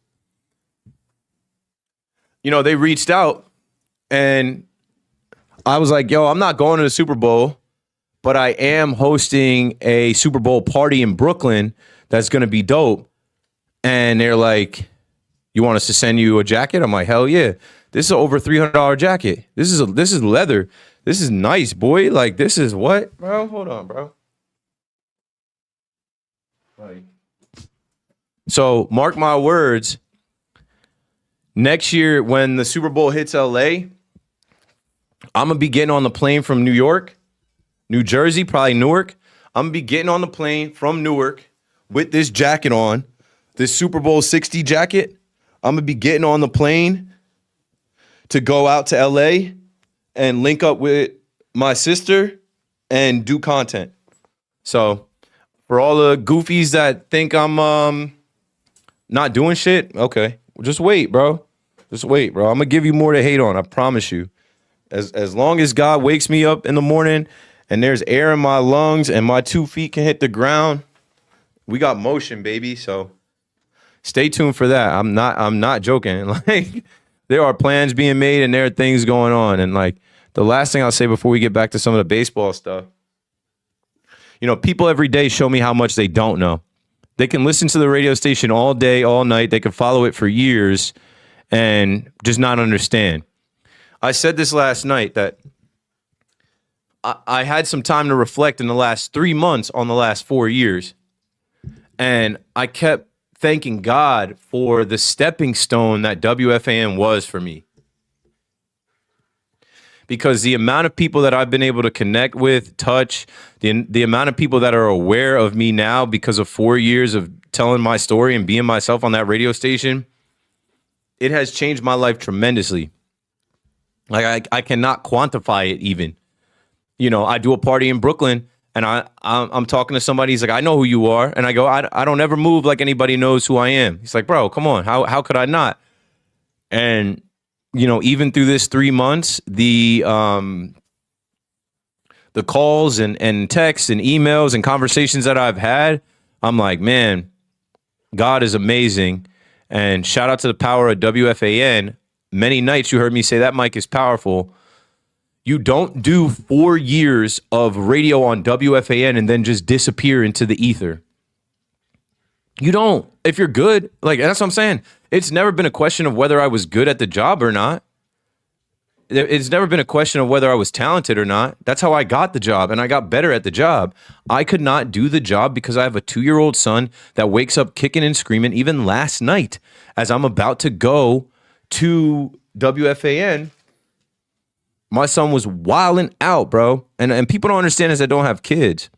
[SPEAKER 4] They reached out and I was like, yo, I'm not going to the Super Bowl, but I am hosting a Super Bowl party in Brooklyn that's going to be dope. And they're like, you want us to send you a jacket? I'm like, hell yeah. This is an over $300 jacket. This is leather. This is nice, boy. Like, this is what? Bro, hold on, bro. Like, so mark my words. Next year, when the Super Bowl hits LA, I'm going to be getting on the plane from New York, New Jersey, probably Newark. I'm going to be getting on the plane from Newark with this jacket on, this Super Bowl 60 jacket. I'm going to be getting on the plane to go out to LA and link up with my sister and do content. So for all the goofies that think I'm not doing shit, okay, well, just wait, bro. Just wait, bro. I'm going to give you more to hate on, I promise you. As long as God wakes me up in the morning and there's air in my lungs and my 2 feet can hit the ground, we got motion, baby. So stay tuned for that. I'm not joking. Like, there are plans being made and there are things going on. And like, the last thing I'll say before we get back to some of the baseball stuff, you know, people every day show me how much they don't know. They can listen to the radio station all day, all night. They can follow it for years and just not understand. I said this last night that I had some time to reflect in the last 3 months on the last 4 years. And I kept thanking God for the stepping stone that WFAN was for me. Because the amount of people that I've been able to connect with, touch, the amount of people that are aware of me now because of 4 years of telling my story and being myself on that radio station, it has changed my life tremendously. Like, I cannot quantify it even. You know, I do a party in Brooklyn and I'm talking to somebody. He's like, I know who you are. And I go, I don't ever move like anybody knows who I am. He's like, bro, come on. How could I not? And you know, even through this 3 months, the calls and texts and emails and conversations that I've had, I'm like, man, God is amazing. And shout out to the power of WFAN. Many nights you heard me say that mic is powerful. You don't do 4 years of radio on WFAN and then just disappear into the ether. You don't. If you're good, like, that's what I'm saying. It's never been a question of whether I was good at the job or not. It's never been a question of whether I was talented or not. That's how I got the job, and I got better at the job. I could not do the job because I have a 2-year-old son that wakes up kicking and screaming. Even last night, as I'm about to go to WFAN, my son was wilding out, bro. And people don't understand this that don't have kids.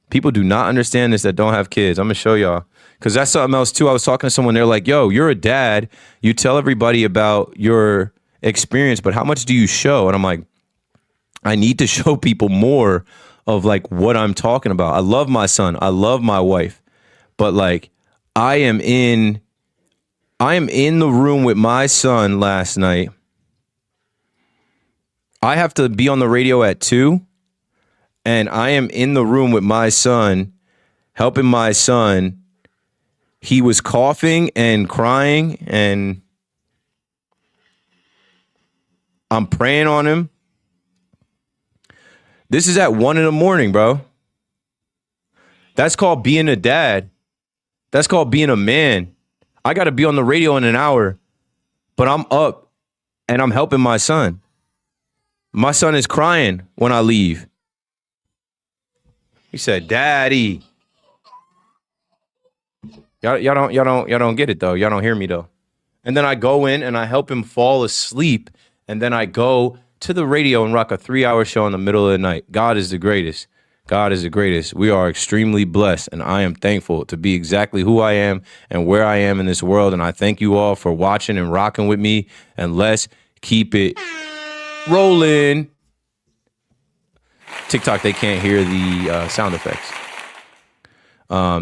[SPEAKER 4] People do not understand this that don't have kids. I'm going to show y'all. Because that's something else, too. I was talking to someone. They're like, yo, you're a dad. You tell everybody about your experience, but how much do you show? And I'm like, I need to show people more of, like, what I'm talking about. I love my son. I love my wife. But, like, I am in the room with my son last night. I have to be on the radio at 2. And I am in the room with my son, helping my son. He was coughing and crying, and I'm praying on him. This is at 1 a.m, bro. That's called being a dad. That's called being a man. I got to be on the radio in an hour, but I'm up and I'm helping my son. My son is crying when I leave. He said, Daddy. Y'all don't get it though. Y'all don't hear me though. And then I go in and I help him fall asleep. And then I go to the radio and rock a 3-hour show in the middle of the night. God is the greatest. God is the greatest. We are extremely blessed. And I am thankful to be exactly who I am and where I am in this world. And I thank you all for watching and rocking with me. And let's keep it rolling. TikTok, they can't hear the sound effects.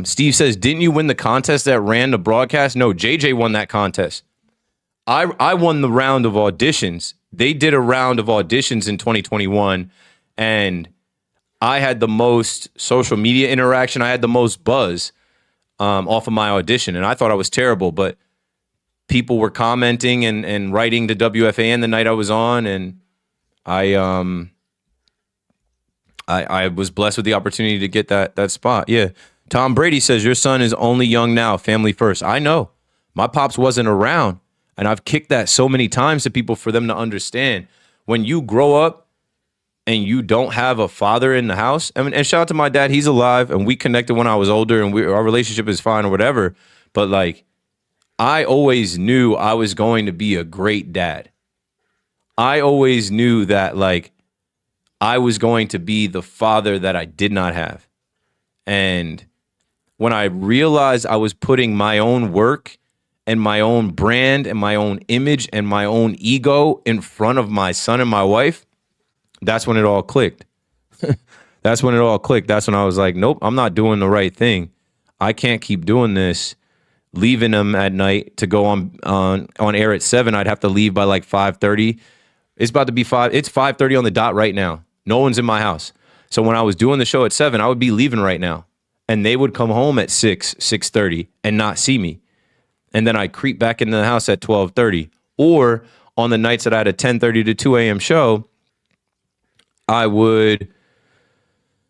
[SPEAKER 4] Steve says, didn't you win the contest that ran the broadcast? No, JJ won that contest. I won the round of auditions. They did a round of auditions in 2021, and I had the most social media interaction. I had the most buzz off of my audition, and I thought I was terrible, but people were commenting and writing to WFAN the night I was on, and I was blessed with the opportunity to get that spot. Yeah. Tom Brady says, your son is only young now, family first. I know. My pops wasn't around, and I've kicked that so many times to people for them to understand. When you grow up and you don't have a father in the house, and shout out to my dad, he's alive, and we connected when I was older, and our relationship is fine or whatever, but like, I always knew I was going to be a great dad. I always knew that, like, I was going to be the father that I did not have. And when I realized I was putting my own work and my own brand and my own image and my own ego in front of my son and my wife, that's when it all clicked. That's when it all clicked. That's when I was like, nope, I'm not doing the right thing. I can't keep doing this. Leaving them at night to go on air at 7. I'd have to leave by like 5:30. It's about to be 5. It's 5:30 on the dot right now. No one's in my house. So when I was doing the show at 7, I would be leaving right now. And they would come home at 6:30 and not see me. And then I'd creep back into the house at 12:30. Or on the nights that I had a 10:30 to 2 a.m. show, I would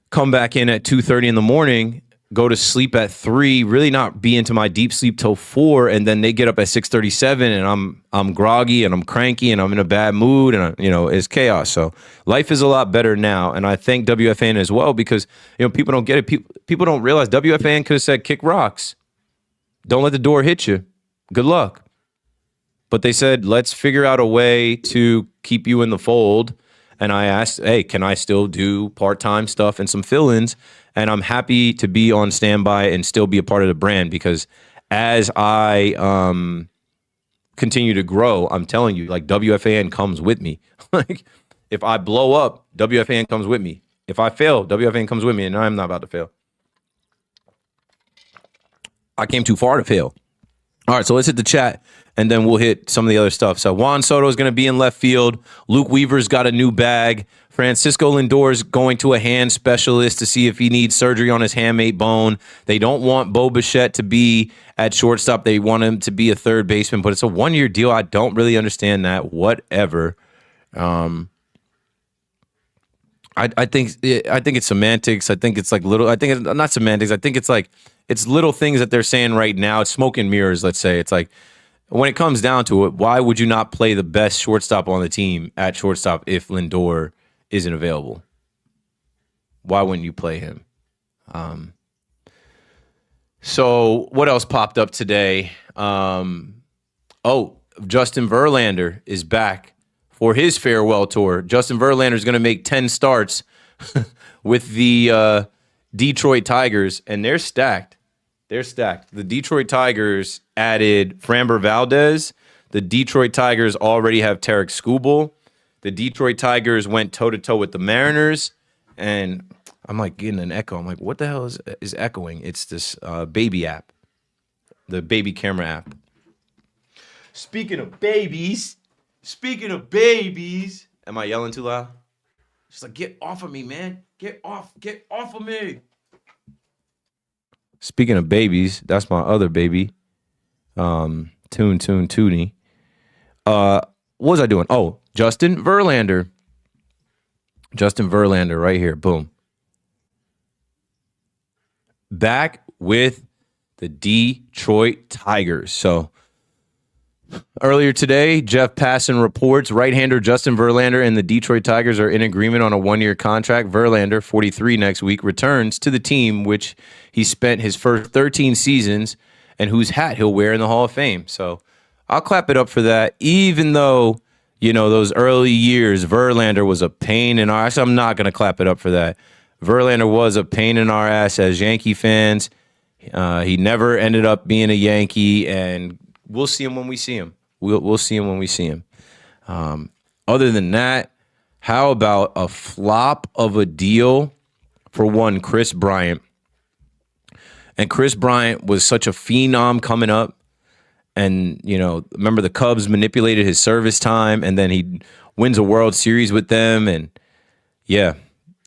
[SPEAKER 4] come back in at 2:30 in the morning, go to sleep at 3, really not be into my deep sleep till 4, and then they get up at 6:37 and I'm groggy and I'm cranky and I'm in a bad mood and it's chaos. So life is a lot better now, and I thank WFAN as well because people don't get it. People don't realize WFAN could have said kick rocks, don't let the door hit you, good luck. But they said let's figure out a way to keep you in the fold. And I asked, hey, can I still do part-time stuff and some fill-ins? And I'm happy to be on standby and still be a part of the brand because as I continue to grow, I'm telling you, like WFAN comes with me. Like if I blow up, WFAN comes with me. If I fail, WFAN comes with me, and I'm not about to fail. I came too far to fail. All right, so let's hit the chat, and then we'll hit some of the other stuff. So Juan Soto is going to be in left field. Luke Weaver's got a new bag. Francisco Lindor's going to a hand specialist to see if he needs surgery on his hamate bone. They don't want Bo Bichette to be at shortstop. They want him to be a third baseman, but it's a one-year deal. I don't really understand that. Whatever. I think it's semantics. I think it's like little. I think it's not semantics. I think it's like it's little things that they're saying right now. It's smoke and mirrors. Let's say it's like when it comes down to it, why would you not play the best shortstop on the team at shortstop if Lindor isn't available? Why wouldn't you play him? So what else popped up today? Justin Verlander is back for his farewell tour. Justin Verlander is going to make 10 starts with the Detroit Tigers, and they're stacked. They're stacked. The Detroit Tigers added Framber Valdez. The Detroit Tigers already have Tarek Skubal. The Detroit Tigers went toe-to-toe with the Mariners, and I'm like getting an echo. I'm like, what the hell is echoing? It's this baby app, the baby camera app. Speaking of babies, am I yelling too loud? She's like, get off of me, man. Get off of me. Speaking of babies, that's my other baby. Toonie. What was I doing? Oh, Justin Verlander. Justin Verlander right here. Boom. Back with the Detroit Tigers. So earlier today, Jeff Passan reports right-hander Justin Verlander and the Detroit Tigers are in agreement on a one-year contract. Verlander, 43 next week, returns to the team, which he spent his first 13 seasons and whose hat he'll wear in the Hall of Fame. So I'll clap it up for that, even though, those early years, Verlander was a pain in our ass. I'm not going to clap it up for that. Verlander was a pain in our ass as Yankee fans. He never ended up being a Yankee, and we'll see him when we see him. We'll see him when we see him. Other than that, how about a flop of a deal for one, Chris Bryant? And Chris Bryant was such a phenom coming up. And, remember the Cubs manipulated his service time, and then he wins a World Series with them. And, yeah,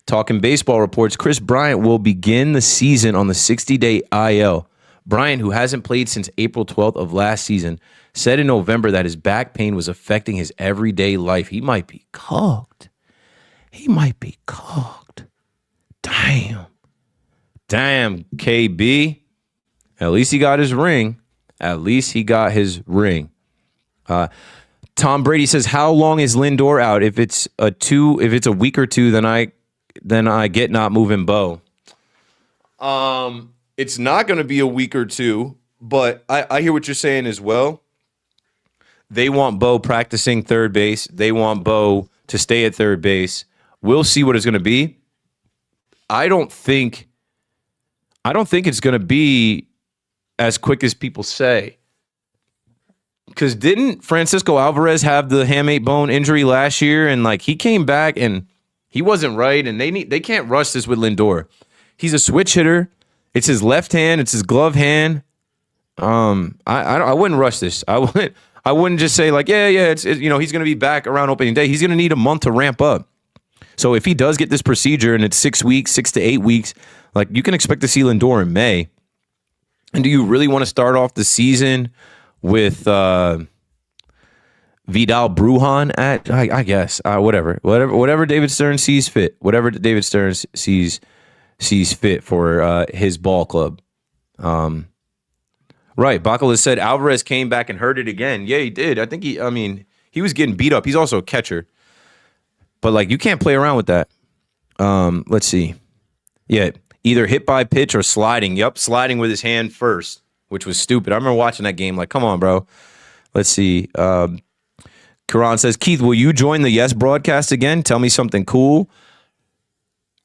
[SPEAKER 4] talking baseball reports, Chris Bryant will begin the season on the 60-day IL. Bryant, who hasn't played since April 12th of last season, said in November that his back pain was affecting his everyday life. He might be cooked. Damn, KB. At least he got his ring. Tom Brady says, how long is Lindor out? If it's a week or two, then I get not moving Bo. It's not going to be a week or two, but I hear what you're saying as well. They want Bo practicing third base. They want Bo to stay at third base. We'll see what it's going to be. I don't think it's going to be as quick as people say. Because didn't Francisco Alvarez have the hamate bone injury last year, and he came back and he wasn't right, and they can't rush this with Lindor. He's a switch hitter. It's his left hand. It's his glove hand. I wouldn't rush this. I wouldn't just say he's going to be back around opening day. He's going to need a month to ramp up. So if he does get this procedure and it's 6 weeks, 6 to 8 weeks, like you can expect to see Lindor in May. And do you really want to start off the season with Vidal Brujan at? I guess whatever David Stern sees fit. Whatever David Stern sees fit for his ball club. Right. Bacala said Alvarez came back and hurt it again. Yeah, he did. I think he was getting beat up. He's also a catcher. But like you can't play around with that. Let's see. Yeah. Either hit by pitch or sliding. Yep, sliding with his hand first, which was stupid. I remember watching that game like, come on, bro. Let's see. Karan says, Keith, will you join the Yes broadcast again? Tell me something cool.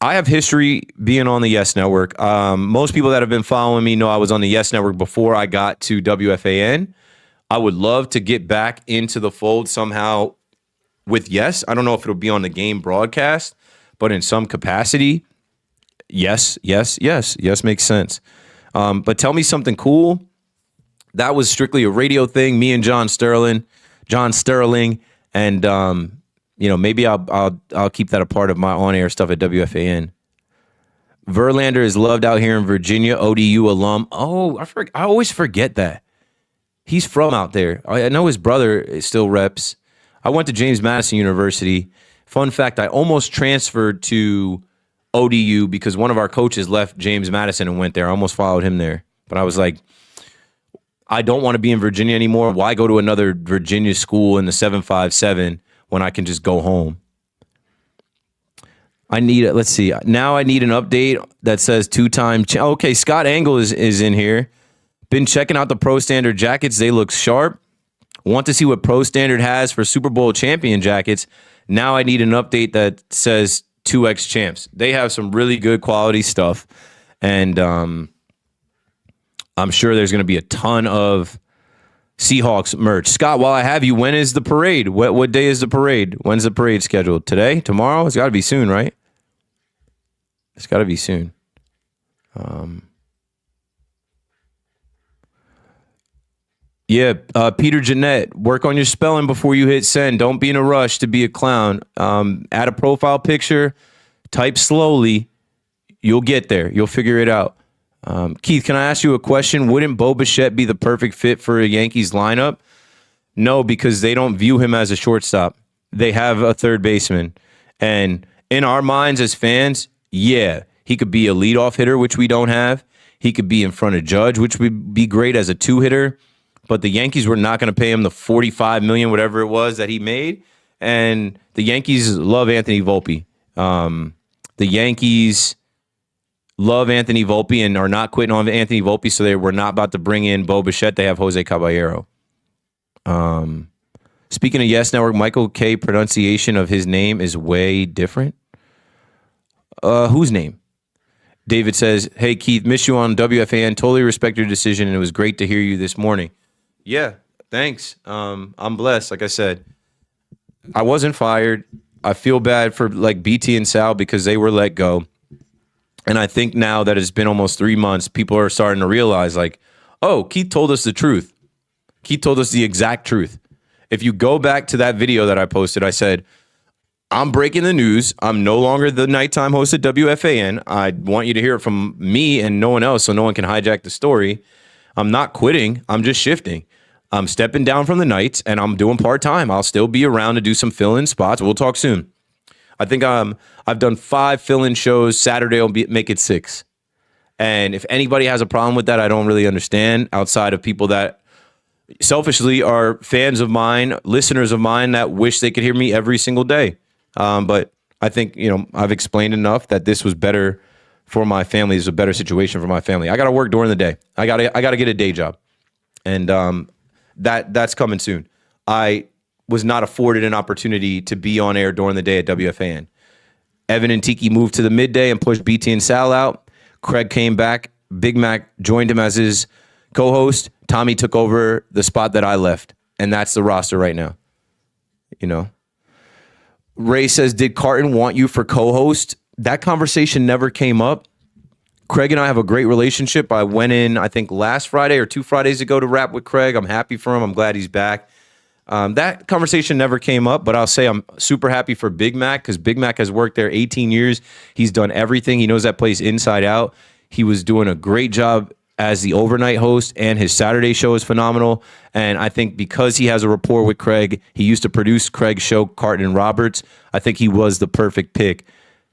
[SPEAKER 4] I have history being on the Yes Network. Most people that have been following me know I was on the Yes Network before I got to WFAN. I would love to get back into the fold somehow with Yes. I don't know if it'll be on the game broadcast, but in some capacity, yes makes sense. But tell me something cool. That was strictly a radio thing. Me and John Sterling, and maybe I'll keep that a part of my on-air stuff at WFAN. Verlander is loved out here in Virginia, ODU alum. Oh, I always forget that. He's from out there. I know his brother still reps. I went to James Madison University. Fun fact, I almost transferred to ODU because one of our coaches left James Madison and went there. I almost followed him there. But I was like, I don't want to be in Virginia anymore. Why go to another Virginia school in the 757 when I can just go home? Let's see. Now I need an update that says two-time. Okay, Scott Angle is in here. Been checking out the Pro Standard jackets. They look sharp. Want to see what Pro Standard has for Super Bowl champion jackets. Now I need an update that says 2X champs. They have some really good quality stuff. And I'm sure there's going to be a ton of Seahawks merch. Scott, while I have you, when is the parade? What day is the parade? When's the parade scheduled? Today? Tomorrow? It's got to be soon, right? It's got to be soon. Peter Jeanette, work on your spelling before you hit send. Don't be in a rush to be a clown. Add a profile picture, type slowly. You'll get there. You'll figure it out. Keith, can I ask you a question? Wouldn't Bo Bichette be the perfect fit for a Yankees lineup? No, because they don't view him as a shortstop. They have a third baseman. And in our minds as fans, yeah, he could be a leadoff hitter, which we don't have. He could be in front of Judge, which would be great as a two-hitter. But the Yankees were not going to pay him the $45 million, whatever it was that he made. And the Yankees love Anthony Volpe. The Yankees love Anthony Volpe and are not quitting on Anthony Volpe, so they were not about to bring in Bo Bichette. They have Jose Caballero. Speaking of Yes Network, Michael K. pronunciation of his name is way different. Whose name? David says, hey, Keith, miss you on WFAN. Totally respect your decision, and it was great to hear you this morning. Yeah, thanks. I'm blessed. Like I said, I wasn't fired. I feel bad for like BT and Sal because they were let go. And I think now that it's been almost 3 months, people are starting to realize like, oh, Keith told us the truth. Keith told us the exact truth. If you go back to that video that I posted, I said, I'm breaking the news. I'm no longer the nighttime host at WFAN. I want you to hear it from me and no one else so no one can hijack the story. I'm not quitting. I'm just shifting. I'm stepping down from the nights and I'm doing part-time. I'll still be around to do some fill-in spots. We'll talk soon. I think I've done 5 fill-in shows. Saturday will make it 6. And if anybody has a problem with that, I don't really understand outside of people that selfishly are fans of mine, listeners of mine that wish they could hear me every single day. But I think, I've explained enough that this was better for my family. This is a better situation for my family. I got to work during the day. I got to get a day job. And that's coming soon. I was not afforded an opportunity to be on air during the day at WFAN. Evan and Tiki moved to the midday and pushed BT and Sal out. Craig came back. Big Mac joined him as his co-host. Tommy took over the spot that I left. And that's the roster right now. Ray says, did Carton want you for co-host? That conversation never came up. Craig and I have a great relationship. I went in, I think, last Friday or 2 Fridays ago to rap with Craig. I'm happy for him. I'm glad he's back. That conversation never came up, but I'll say I'm super happy for Big Mac because Big Mac has worked there 18 years. He's done everything. He knows that place inside out. He was doing a great job as the overnight host, and his Saturday show is phenomenal. And I think because he has a rapport with Craig, he used to produce Craig's show, Carton and Roberts. I think he was the perfect pick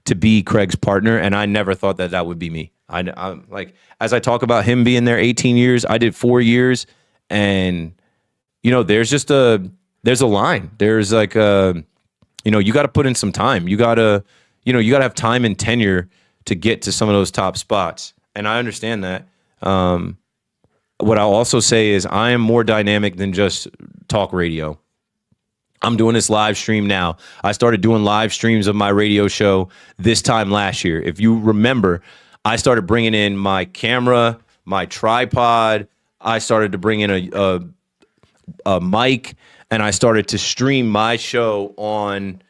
[SPEAKER 4] to be Craig's partner, and I never thought that that would be me. I'm like, as I talk about him being there 18 years, I did 4 years, and you know, there's a line. There's like you got to put in some time. You got to have time and tenure to get to some of those top spots, and I understand that. What I'll also say is I am more dynamic than just talk radio. I'm doing this live stream now. I started doing live streams of my radio show this time last year. If you remember, I started bringing in my camera, my tripod. I started to bring in a mic, and I started to stream my show on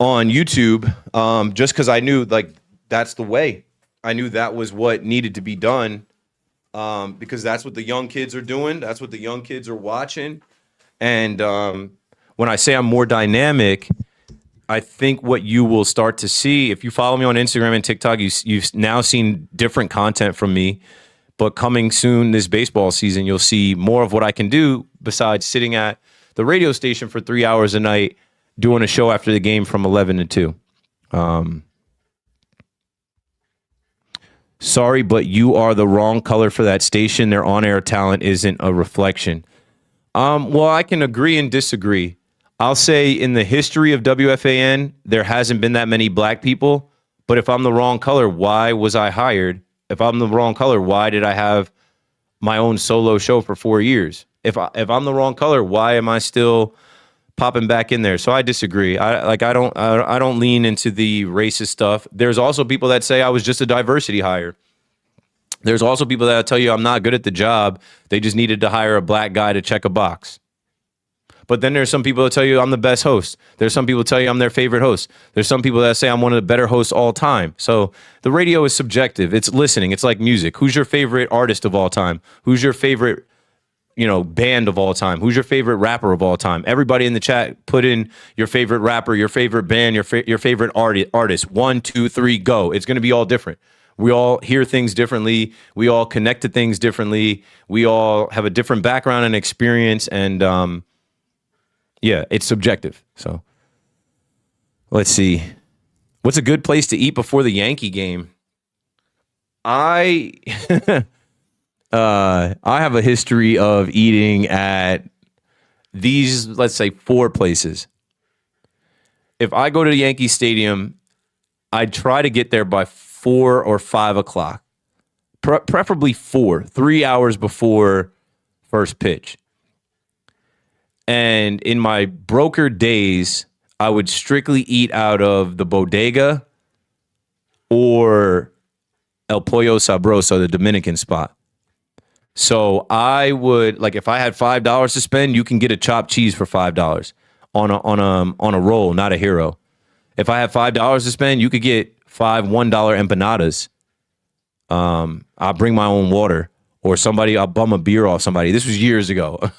[SPEAKER 4] YouTube just because I knew like that's the way. I knew that was what needed to be done because that's what the young kids are doing. That's what the young kids are watching. And when I say I'm more dynamic, I think what you will start to see, if you follow me on Instagram and TikTok, you've now seen different content from me. But coming soon this baseball season, you'll see more of what I can do besides sitting at the radio station for 3 hours a night doing a show after the game from 11 to 2. Sorry, but you are the wrong color for that station. Their on-air talent isn't a reflection. Well, I can agree and disagree. I'll say in the history of WFAN, there hasn't been that many black people. But if I'm the wrong color, why was I hired? If I'm the wrong color, why did I have my own solo show for 4 years? If I'm the wrong color, why am I still popping back in there? So I disagree. I don't lean into the racist stuff. There's also people that say I was just a diversity hire. There's also people that tell you I'm not good at the job. They just needed to hire a black guy to check a box. But then there's some people that tell you I'm the best host. There's some people that tell you I'm their favorite host. There's some people that say I'm one of the better hosts all time. So the radio is subjective. It's listening. It's like music. Who's your favorite artist of all time? Who's your favorite, band of all time? Who's your favorite rapper of all time? Everybody in the chat, put in your favorite rapper, your favorite band, your favorite artist. 1, 2, 3, go. It's going to be all different. We all hear things differently. We all connect to things differently. We all have a different background and experience, and yeah, it's subjective. So let's see. What's a good place to eat before the Yankee game? I have a history of eating at these, let's say, 4 places. If I go to the Yankee Stadium, I try to get there by 4 or 5 o'clock, preferably 4, 3 hours before first pitch. And in my broker days, I would strictly eat out of the Bodega or El Pollo Sabroso, the Dominican spot. So I would, like, if I had $5 to spend, you can get a chopped cheese for $5 on a roll, not a hero. If I have $5 to spend, you could get 5 $1 empanadas. I'll bring my own water, or I'll bum a beer off somebody. This was years ago.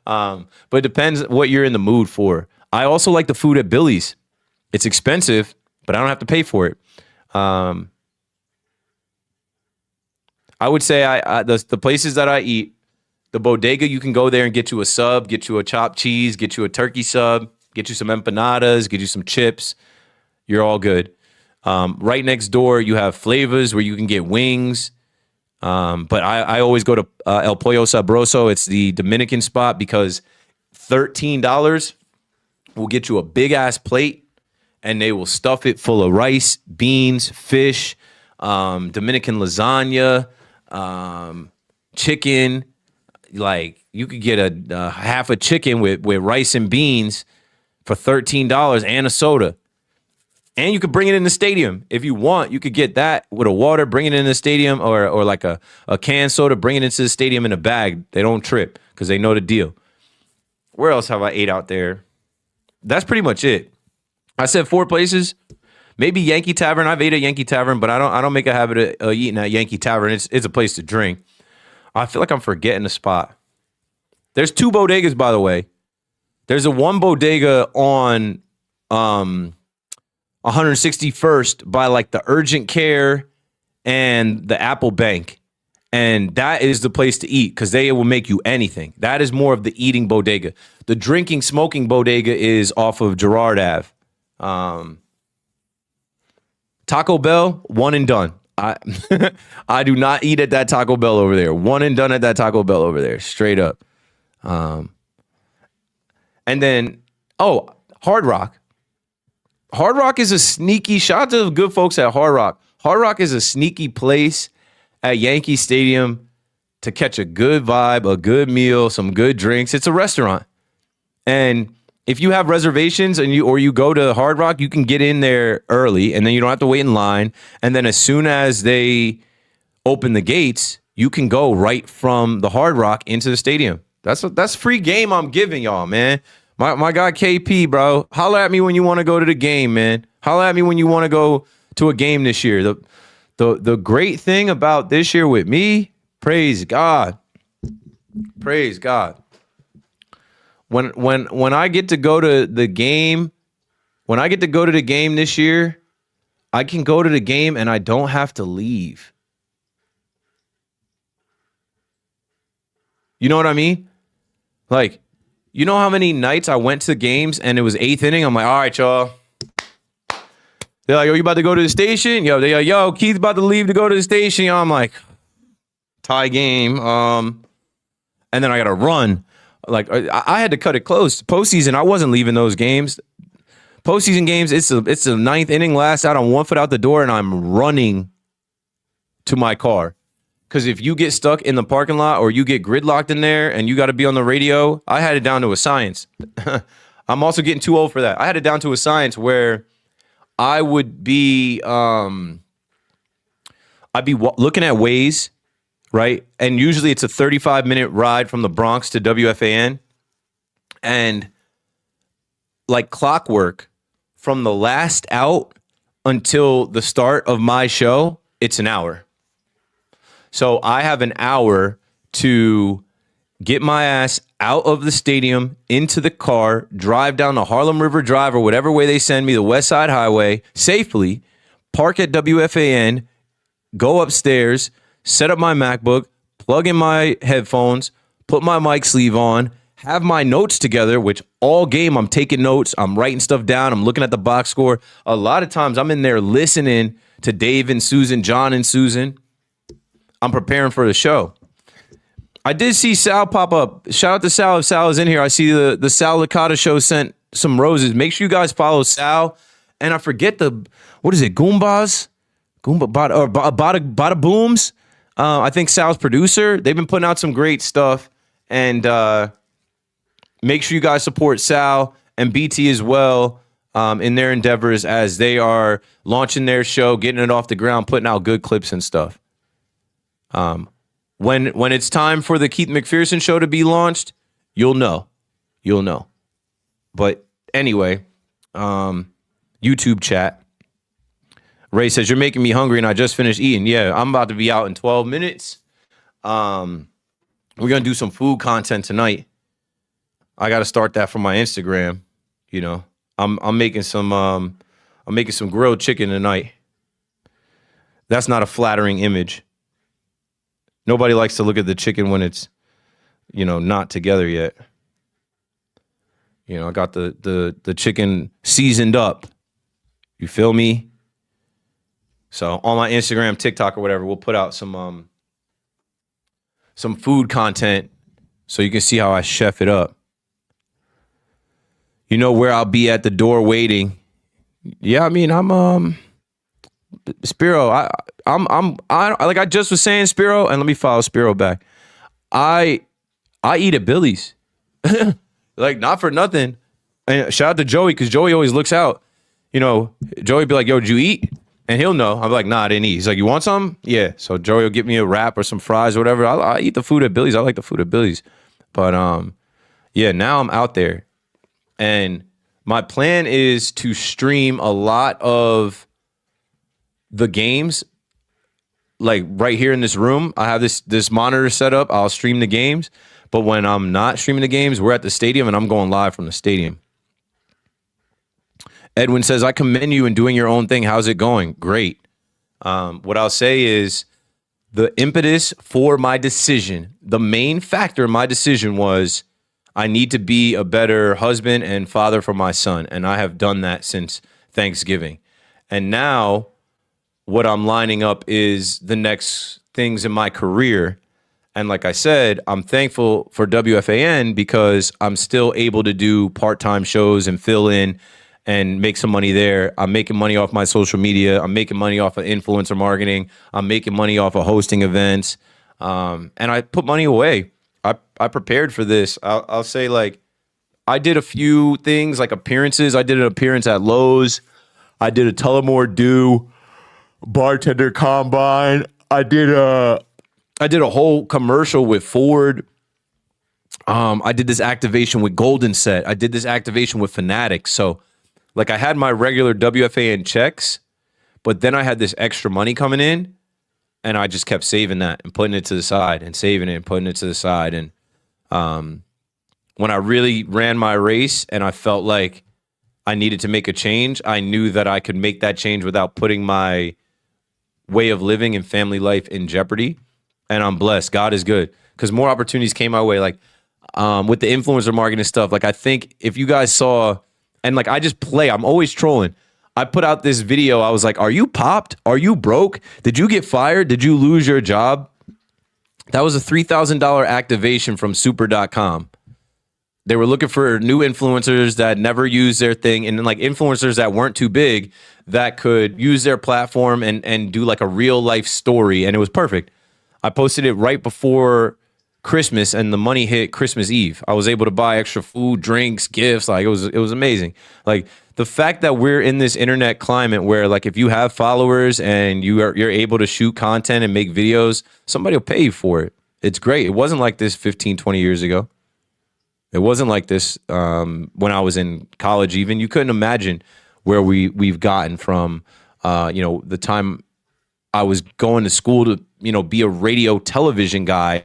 [SPEAKER 4] But it depends what you're in the mood for. I also like the food at Billy's. It's expensive, but I don't have to pay for it. I would say the places that I eat, the Bodega, you can go there and get you a sub, get you a chopped cheese, get you a turkey sub, get you some empanadas, get you some chips. You're all good. Right next door, you have Flavas where you can get wings. But I always go to El Pollo Sabroso. It's the Dominican spot because $13 will get you a big-ass plate, and they will stuff it full of rice, beans, fish, Dominican lasagna, chicken. Like, you could get a half a chicken with rice and beans for $13 and a soda. And you could bring it in the stadium. If you want, you could get that with a water, bring it in the stadium, or like a canned soda, bring it into the stadium in a bag. They don't trip because they know the deal. Where else have I ate out there? That's pretty much it. I said 4 places. Maybe Yankee Tavern. I've ate at Yankee Tavern, but I don't make a habit of eating at Yankee Tavern. It's a place to drink. I feel like I'm forgetting a spot. There's 2 bodegas, by the way. There's a one bodega on 161st by like the urgent care and the Apple Bank. And that is the place to eat because they will make you anything. That is more of the eating bodega. The drinking, smoking bodega is off of Girard Ave. Taco Bell, one and done. I do not eat at that Taco Bell over there. One and done at that Taco Bell over there, straight up. And then, Hard Rock. Hard Rock is a sneaky, shout out to the good folks at Hard Rock. Hard Rock is a sneaky place at Yankee Stadium to catch a good vibe, a good meal, some good drinks. It's a restaurant. And if you have reservations and you go to Hard Rock, you can get in there early and then you don't have to wait in line. And then as soon as they open the gates, you can go right from the Hard Rock into the stadium. That's free game I'm giving y'all, man. My guy KP, bro. Holla at me when you want to go to the game, man. Holla at me when you want to go to a game this year. The great thing about this year with me, praise God. Praise God. When I get to go to the game, this year, I can go to the game and I don't have to leave. You know what I mean? Like, you know how many nights I went to games and it was 8th inning? I'm like, all right, y'all. They're like, yo, you about to go to the station? Yo, they're like, yo, Keith's about to leave to go to the station. Yo, I'm like, tie game. And then I got to run. Like, I had to cut it close. Postseason, I wasn't leaving those games. Postseason games, it's the 9th inning, last out. I'm 1 foot out the door, and I'm running to my car. Because if you get stuck in the parking lot or you get gridlocked in there and you got to be on the radio, I had it down to a science. I'm also getting too old for that. I had it down to a science where I would be, looking at Waze, right? And usually it's a 35-minute ride from the Bronx to WFAN. And like clockwork, from the last out until the start of my show, it's an hour. So I have an hour to get my ass out of the stadium, into the car, drive down the Harlem River Drive or whatever way they send me, the West Side Highway, safely, park at WFAN, go upstairs, set up my MacBook, plug in my headphones, put my mic sleeve on, have my notes together, which all game I'm taking notes, I'm writing stuff down, I'm looking at the box score. A lot of times I'm in there listening to Dave and Susan, John and Susan. I'm preparing for the show. I did see Sal pop up. Shout out to Sal if Sal is in here. I see the Sal Licata show sent some roses. Make sure you guys follow Sal. And I forget what is it, Goombas? Bada Booms. I think Sal's producer. They've been putting out some great stuff. And make sure you guys support Sal and BT as well in their endeavors as they are launching their show, getting it off the ground, putting out good clips and stuff. When it's time for the Keith McPherson show to be launched, you'll know. But anyway, YouTube chat. Ray says, you're making me hungry and I just finished eating. Yeah, I'm about to be out in 12 minutes. We're going to do some food content tonight. I got to start that for my Instagram. You know, I'm making some grilled chicken tonight. That's not a flattering image. Nobody likes to look at the chicken when it's, not together yet. I got the chicken seasoned up. You feel me? So on my Instagram, TikTok, or whatever, we'll put out some food content so you can see how I chef it up. You know where I'll be at the door waiting. Yeah, I mean, I'm Spiro. I like I just was saying, Spiro, and let me follow Spiro back. I eat at Billy's. Like, not for nothing. And shout out to Joey, because Joey always looks out. Joey be like, yo, did you eat? And he'll know. I'm like, nah, I didn't eat. He's like, you want some? Yeah. So Joey will get me a wrap or some fries or whatever. I eat the food at Billy's. I like the food at Billy's. But yeah, now I'm out there. And my plan is to stream a lot of the games, like right here in this room. I have this monitor set up. I'll stream the games. But when I'm not streaming the games, we're at the stadium and I'm going live from the stadium. Edwin says, I commend you in doing your own thing. How's it going? Great. What I'll say is the impetus for my decision, the main factor in my decision was I need to be a better husband and father for my son. And I have done that since Thanksgiving. And now what I'm lining up is the next things in my career. And like I said, I'm thankful for WFAN because I'm still able to do part-time shows and fill in and make some money there. I'm making money off my social media. I'm making money off of influencer marketing. I'm making money off of hosting events. And I put money away. I prepared for this. I'll say, like, I did a few things like appearances. I did an appearance at Lowe's. I did a Tullamore Dew bartender combine. I did a whole commercial with Ford. I did this activation with Golden Set. I did this activation with Fanatics. So, like, I had my regular WFAN checks, but then I had this extra money coming in, and I just kept saving that and putting it to the side and saving it and putting it to the side. And when I really ran my race and I felt like I needed to make a change, I knew that I could make that change without putting my way of living and family life in jeopardy. And I'm blessed. God is good because more opportunities came my way. Like with the influencer marketing stuff, like I think if you guys saw, and like I just play, I'm always trolling. I put out this video. I was like, are you popped? Are you broke? Did you get fired? Did you lose your job? That was a $3,000 activation from super.com. They were looking for new influencers that never used their thing, and then like influencers that weren't too big that could use their platform and do like a real life story. And it was perfect. I posted it right before Christmas and the money hit Christmas Eve. I was able to buy extra food, drinks, gifts. Like it was amazing. Like the fact that we're in this internet climate where like if you have followers and you're able to shoot content and make videos, somebody will pay you for it. It's great. It wasn't like this 15, 20 years ago. It wasn't like this when I was in college even. You couldn't imagine where we've gotten from the time I was going to school to, be a radio television guy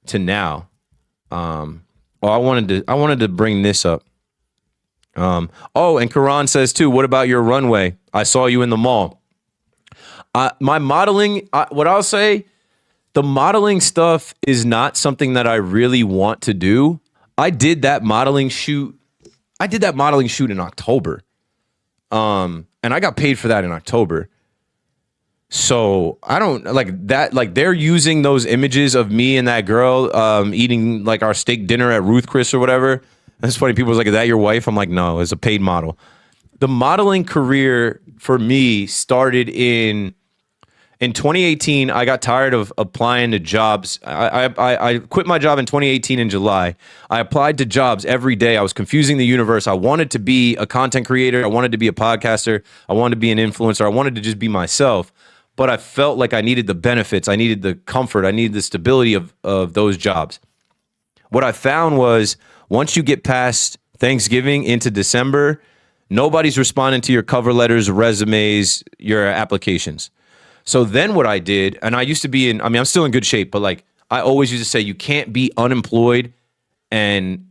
[SPEAKER 4] to now. I wanted to bring this up. And Karan says too, what about your runway? I saw you in the mall. My modeling, what I'll say, the modeling stuff is not something that I really want to do. I did that modeling shoot in October. And I got paid for that in October. So I don't like that. Like they're using those images of me and that girl eating like our steak dinner at Ruth Chris or whatever. That's funny. People was like, is that your wife? I'm like, no, it's a paid model. The modeling career for me started in 2018. I got tired of applying to jobs. I quit my job in 2018 in July. I applied to jobs every day. I was confusing the universe. I wanted to be a content creator. I wanted to be a podcaster. I wanted to be an influencer. I wanted to just be myself. But I felt like I needed the benefits. I needed the comfort. I needed the stability of those jobs. What I found was once you get past Thanksgiving into December, nobody's responding to your cover letters, resumes, your applications. So then what I did, and I used to be I'm still in good shape, but like I always used to say, you can't be unemployed and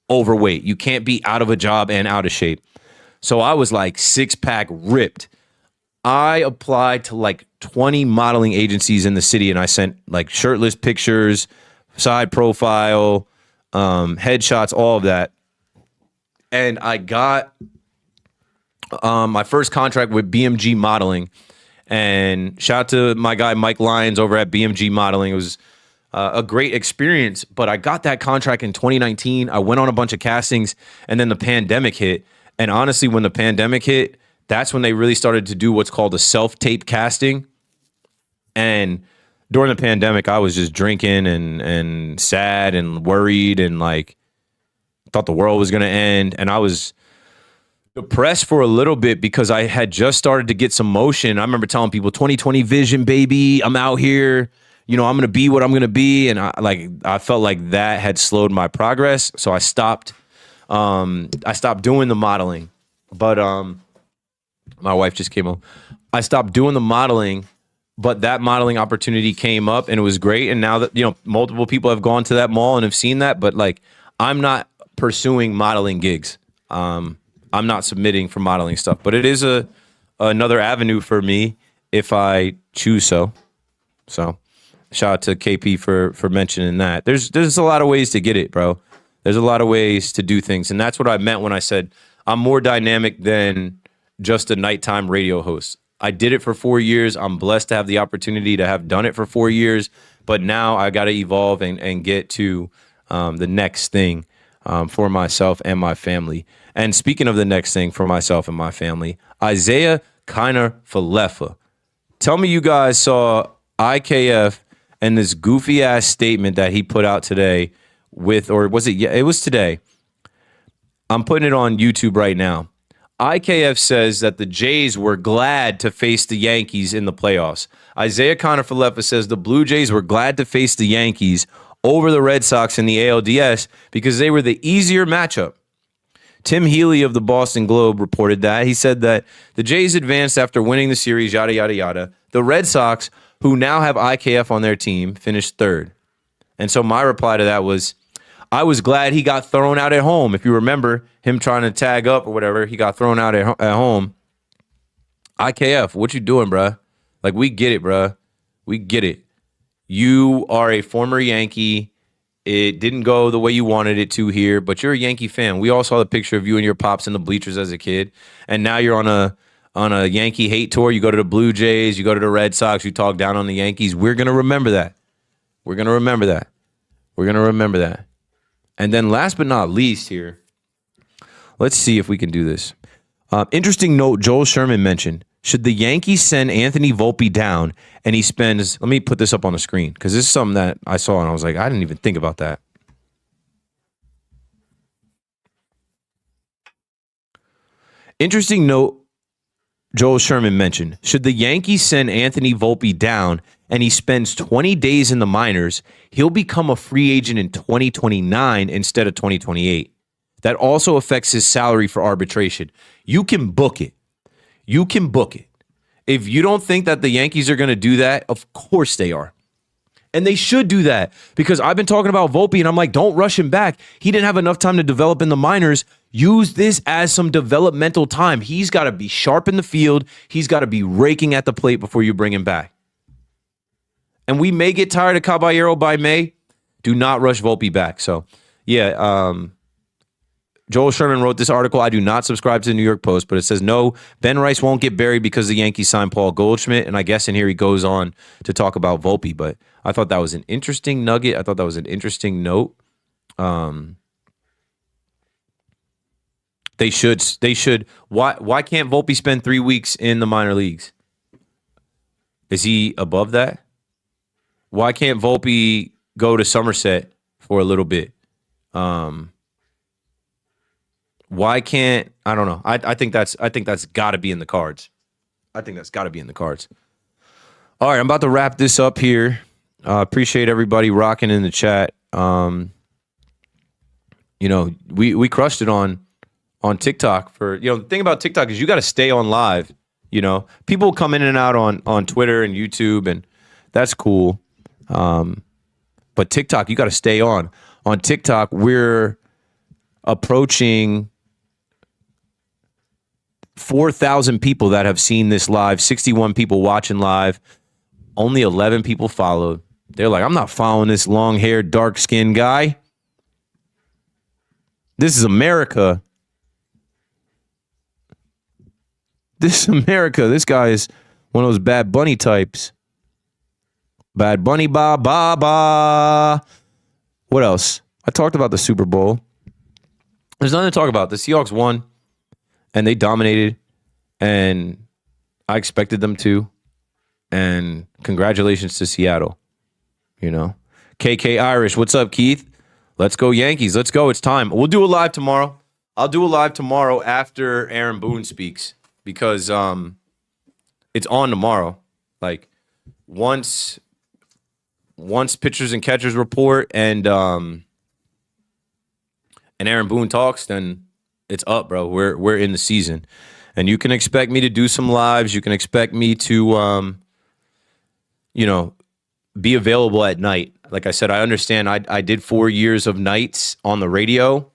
[SPEAKER 4] overweight. You can't be out of a job and out of shape. So I was like 6-pack ripped. I applied to like 20 modeling agencies in the city and I sent like shirtless pictures, side profile, headshots, all of that. And I got my first contract with BMG Modeling. And shout out to my guy Mike Lyons over at BMG Modeling. It was a great experience, but I got that contract in 2019. I went on a bunch of castings and then the pandemic hit. And honestly, when the pandemic hit, that's when they really started to do what's called a self-tape casting. And during the pandemic, I was just drinking and sad and worried and like thought the world was going to end. And I was depressed for a little bit because I had just started to get some motion. I remember telling people 2020 vision, baby, I'm out here, I'm going to be what I'm going to be. And I felt like that had slowed my progress. So I stopped doing the modeling, but, my wife just came home. I stopped doing the modeling, but that modeling opportunity came up and it was great. And now that, multiple people have gone to that mall and have seen that, but like, I'm not pursuing modeling gigs. I'm not submitting for modeling stuff, but it is another avenue for me if I choose so. So shout out to KP for mentioning that. There's a lot of ways to get it, bro. There's a lot of ways to do things. And that's what I meant when I said I'm more dynamic than just a nighttime radio host. I did it for 4 years. I'm blessed to have the opportunity to have done it for 4 years. But now I got to evolve and get to the next thing for myself and my family. And speaking of the next thing for myself and my family, Isaiah Kiner Falefa. Tell me you guys saw IKF and this goofy ass statement that he put out today or was it? Yeah, it was today. I'm putting it on YouTube right now. IKF says that the Jays were glad to face the Yankees in the playoffs. Isaiah Kiner Falefa says the Blue Jays were glad to face the Yankees over the Red Sox in the ALDS because they were the easier matchup. Tim Healy of the Boston Globe reported that. He said that the Jays advanced after winning the series, yada, yada, yada. The Red Sox, who now have IKF on their team, finished third. And so my reply to that was, I was glad he got thrown out at home. If you remember him trying to tag up or whatever, he got thrown out at home. IKF, what you doing, bruh? Like, we get it, bruh. We get it. You are a former Yankee. It didn't go the way you wanted it to here, but you're a Yankee fan. We all saw the picture of you and your pops in the bleachers as a kid, and now you're on a Yankee hate tour. You go to the Blue Jays, you go to the Red Sox, you talk down on the Yankees. We're going to remember that. We're going to remember that. We're going to remember that. And then last but not least here, let's see if we can do this. Interesting note Joel Sherman mentioned. Should the Yankees send Anthony Volpe down and he spends, let me put this up on the screen because this is something that I saw and I was like, I didn't even think about that. Interesting note Joel Sherman mentioned. Should the Yankees send Anthony Volpe down and he spends 20 days in the minors, he'll become a free agent in 2029 instead of 2028. That also affects his salary for arbitration. You can book it. You can book it. If you don't think that the Yankees are going to do that, of course they are. And they should do that because I've been talking about Volpe and I'm like, don't rush him back. He didn't have enough time to develop in the minors. Use this as some developmental time. He's got to be sharp in the field. He's got to be raking at the plate before you bring him back. And we may get tired of Caballero by May. Do not rush Volpe back. So, yeah, Joel Sherman wrote this article. I do not subscribe to the New York Post, but it says, no, Ben Rice won't get buried because the Yankees signed Paul Goldschmidt. And I guess in here he goes on to talk about Volpe. But I thought that was an interesting nugget. I thought that was an interesting note. They should. Why can't Volpe spend 3 weeks in the minor leagues? Is he above that? Why can't Volpe go to Somerset for a little bit? Why can't, I don't know. I think that's got to be in the cards. I think that's got to be in the cards. All right, I'm about to wrap this up here. Appreciate everybody rocking in the chat. We crushed it on TikTok for, the thing about TikTok is you got to stay on live. People come in and out on Twitter and YouTube, and that's cool. But TikTok, you got to stay on. On TikTok, we're approaching 4,000 people that have seen this live, 61 people watching live, only 11 people followed. They're like, I'm not following this long-haired, dark-skinned guy. This is America. This is America. This guy is one of those Bad Bunny types. Bad Bunny, ba, ba, ba. What else? I talked about the Super Bowl. There's nothing to talk about. The Seahawks won, and they dominated, and I expected them to. And congratulations to Seattle. KK Irish, what's up, Keith? Let's go Yankees. Let's go. It's time. We'll do a live tomorrow. I'll do a live tomorrow after Aaron Boone speaks because it's on tomorrow. Like once pitchers and catchers report and Aaron Boone talks, then it's up, bro. We're in the season. And you can expect me to do some lives. You can expect me to be available at night. Like I said, I understand I did 4 years of nights on the radio.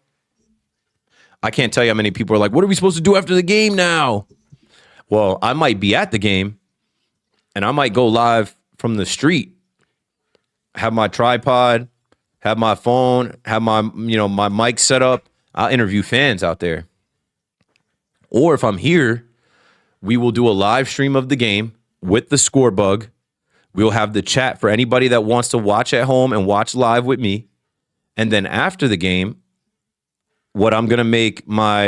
[SPEAKER 4] I can't tell you how many people are like, what are we supposed to do after the game now? Well, I might be at the game and I might go live from the street, have my tripod, have my phone, have my mic set up. I'll interview fans out there. Or if I'm here, we will do a live stream of the game with the Score Bug. We'll have the chat for anybody that wants to watch at home and watch live with me. And then after the game, what I'm going to make my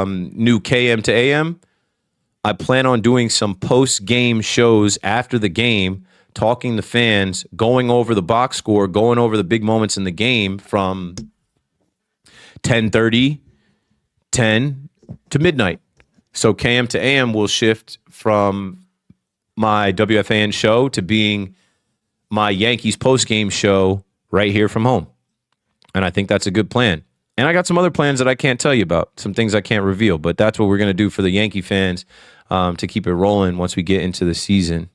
[SPEAKER 4] new KM to AM, I plan on doing some post-game shows after the game, talking to fans, going over the box score, going over the big moments in the game from 10:30, 10 to midnight. So KM to AM will shift from my WFAN show to being my Yankees post-game show right here from home. And I think that's a good plan. And I got some other plans that I can't tell you about, some things I can't reveal, but that's what we're going to do for the Yankee fans to keep it rolling once we get into the season.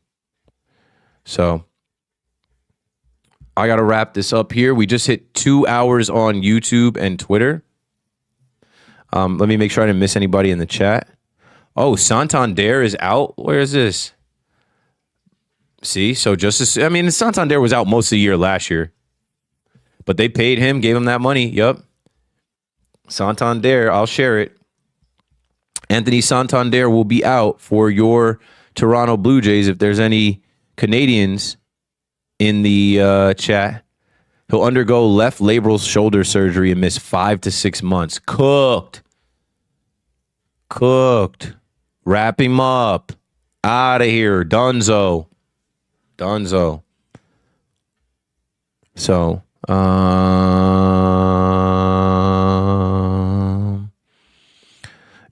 [SPEAKER 4] So I got to wrap this up here. We just hit 2 hours on YouTube and Twitter. Let me make sure I didn't miss anybody in the chat. Oh, Santander is out. Where is this? See, so Santander was out most of the year last year, but they paid him, gave him that money. Yep. Santander, I'll share it. Anthony Santander will be out for your Toronto Blue Jays. If there's any Canadians in the chat, he'll undergo left labral shoulder surgery and miss 5 to 6 months. Cooked. Wrap him up. Out of here. Dunzo. So,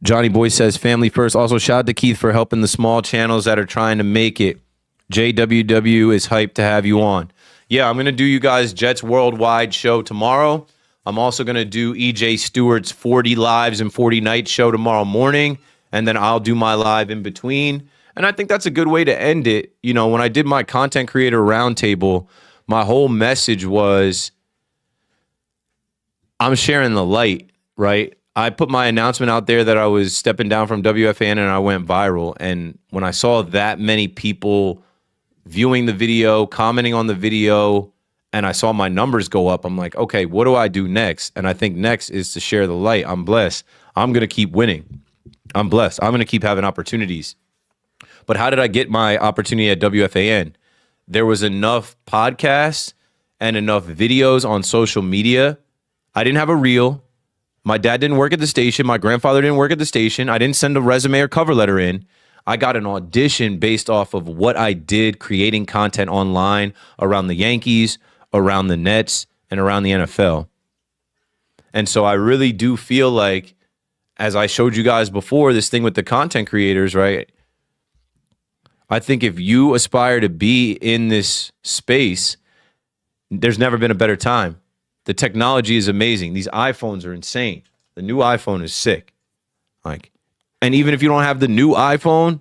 [SPEAKER 4] Johnny Boy says, family first. Also, shout out to Keith for helping the small channels that are trying to make it. JWW is hyped to have you on. Yeah, I'm going to do you guys Jets Worldwide show tomorrow. I'm also going to do EJ Stewart's 40 Lives and 40 Nights show tomorrow morning, and then I'll do my live in between. And I think that's a good way to end it. When I did my content creator roundtable, my whole message was I'm sharing the light, right? I put my announcement out there that I was stepping down from WFAN and I went viral. And when I saw that many people viewing the video, commenting on the video, and I saw my numbers go up, I'm like, okay, what do I do next? And I think next is to share the light. I'm blessed. I'm going to keep winning. I'm blessed. I'm going to keep having opportunities. But how did I get my opportunity at WFAN? There was enough podcasts and enough videos on social media. I didn't have a reel. My dad didn't work at the station. My grandfather didn't work at the station. I didn't send a resume or cover letter in. I got an audition based off of what I did creating content online around the Yankees, around the Nets, and around the NFL. And so I really do feel like, as I showed you guys before, this thing with the content creators, right? I think if you aspire to be in this space, there's never been a better time. The technology is amazing. These iPhones are insane. The new iPhone is sick. And even if you don't have the new iPhone,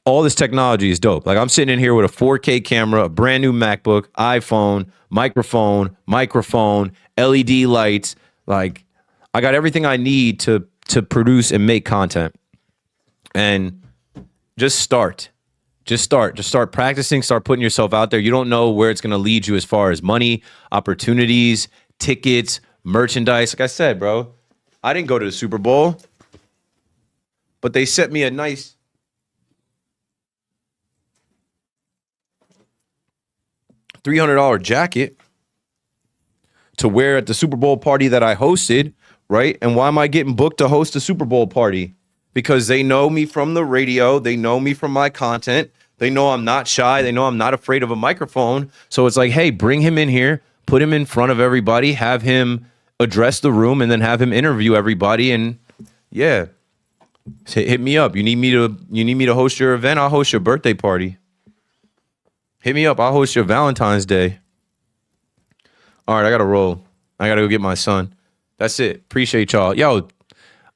[SPEAKER 4] all this technology is dope. I'm sitting in here with a 4K camera, a brand new MacBook, iPhone, microphone, LED lights. I got everything I need to produce and make content. And just start. Just start practicing, start putting yourself out there. You don't know where it's going to lead you as far as money, opportunities, tickets, merchandise. Like I said, bro, I didn't go to the Super Bowl, but they sent me a nice $300 jacket to wear at the Super Bowl party that I hosted, right? And why am I getting booked to host a Super Bowl party? Because they know me from the radio. They know me from my content. They know I'm not shy. They know I'm not afraid of a microphone. So it's like, hey, bring him in here, put him in front of everybody, have him address the room, and then have him interview everybody. And yeah, hit me up. You need me to host your event? I'll host your birthday party. Hit me up. I'll host your Valentine's Day. All right, I got to roll. I got to go get my son. That's it. Appreciate y'all. Yo,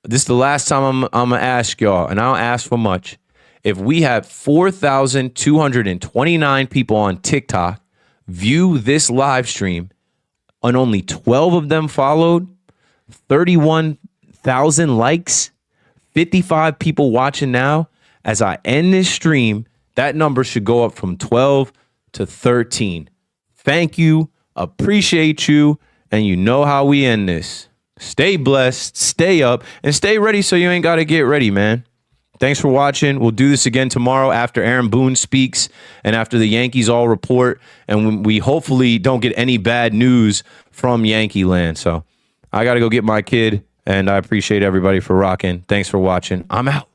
[SPEAKER 4] this is the last time I'm going to ask y'all, and I don't ask for much. If we had 4,229 people on TikTok view this live stream and only 12 of them followed, 31,000 likes, 55 people watching now, as I end this stream, that number should go up from 12 to 13. Thank you. Appreciate you. And you know how we end this. Stay blessed, stay up, and stay ready so you ain't got to get ready, man. Thanks for watching. We'll do this again tomorrow after Aaron Boone speaks and after the Yankees all report. And we hopefully don't get any bad news from Yankee land. So I got to go get my kid. And I appreciate everybody for rocking. Thanks for watching. I'm out.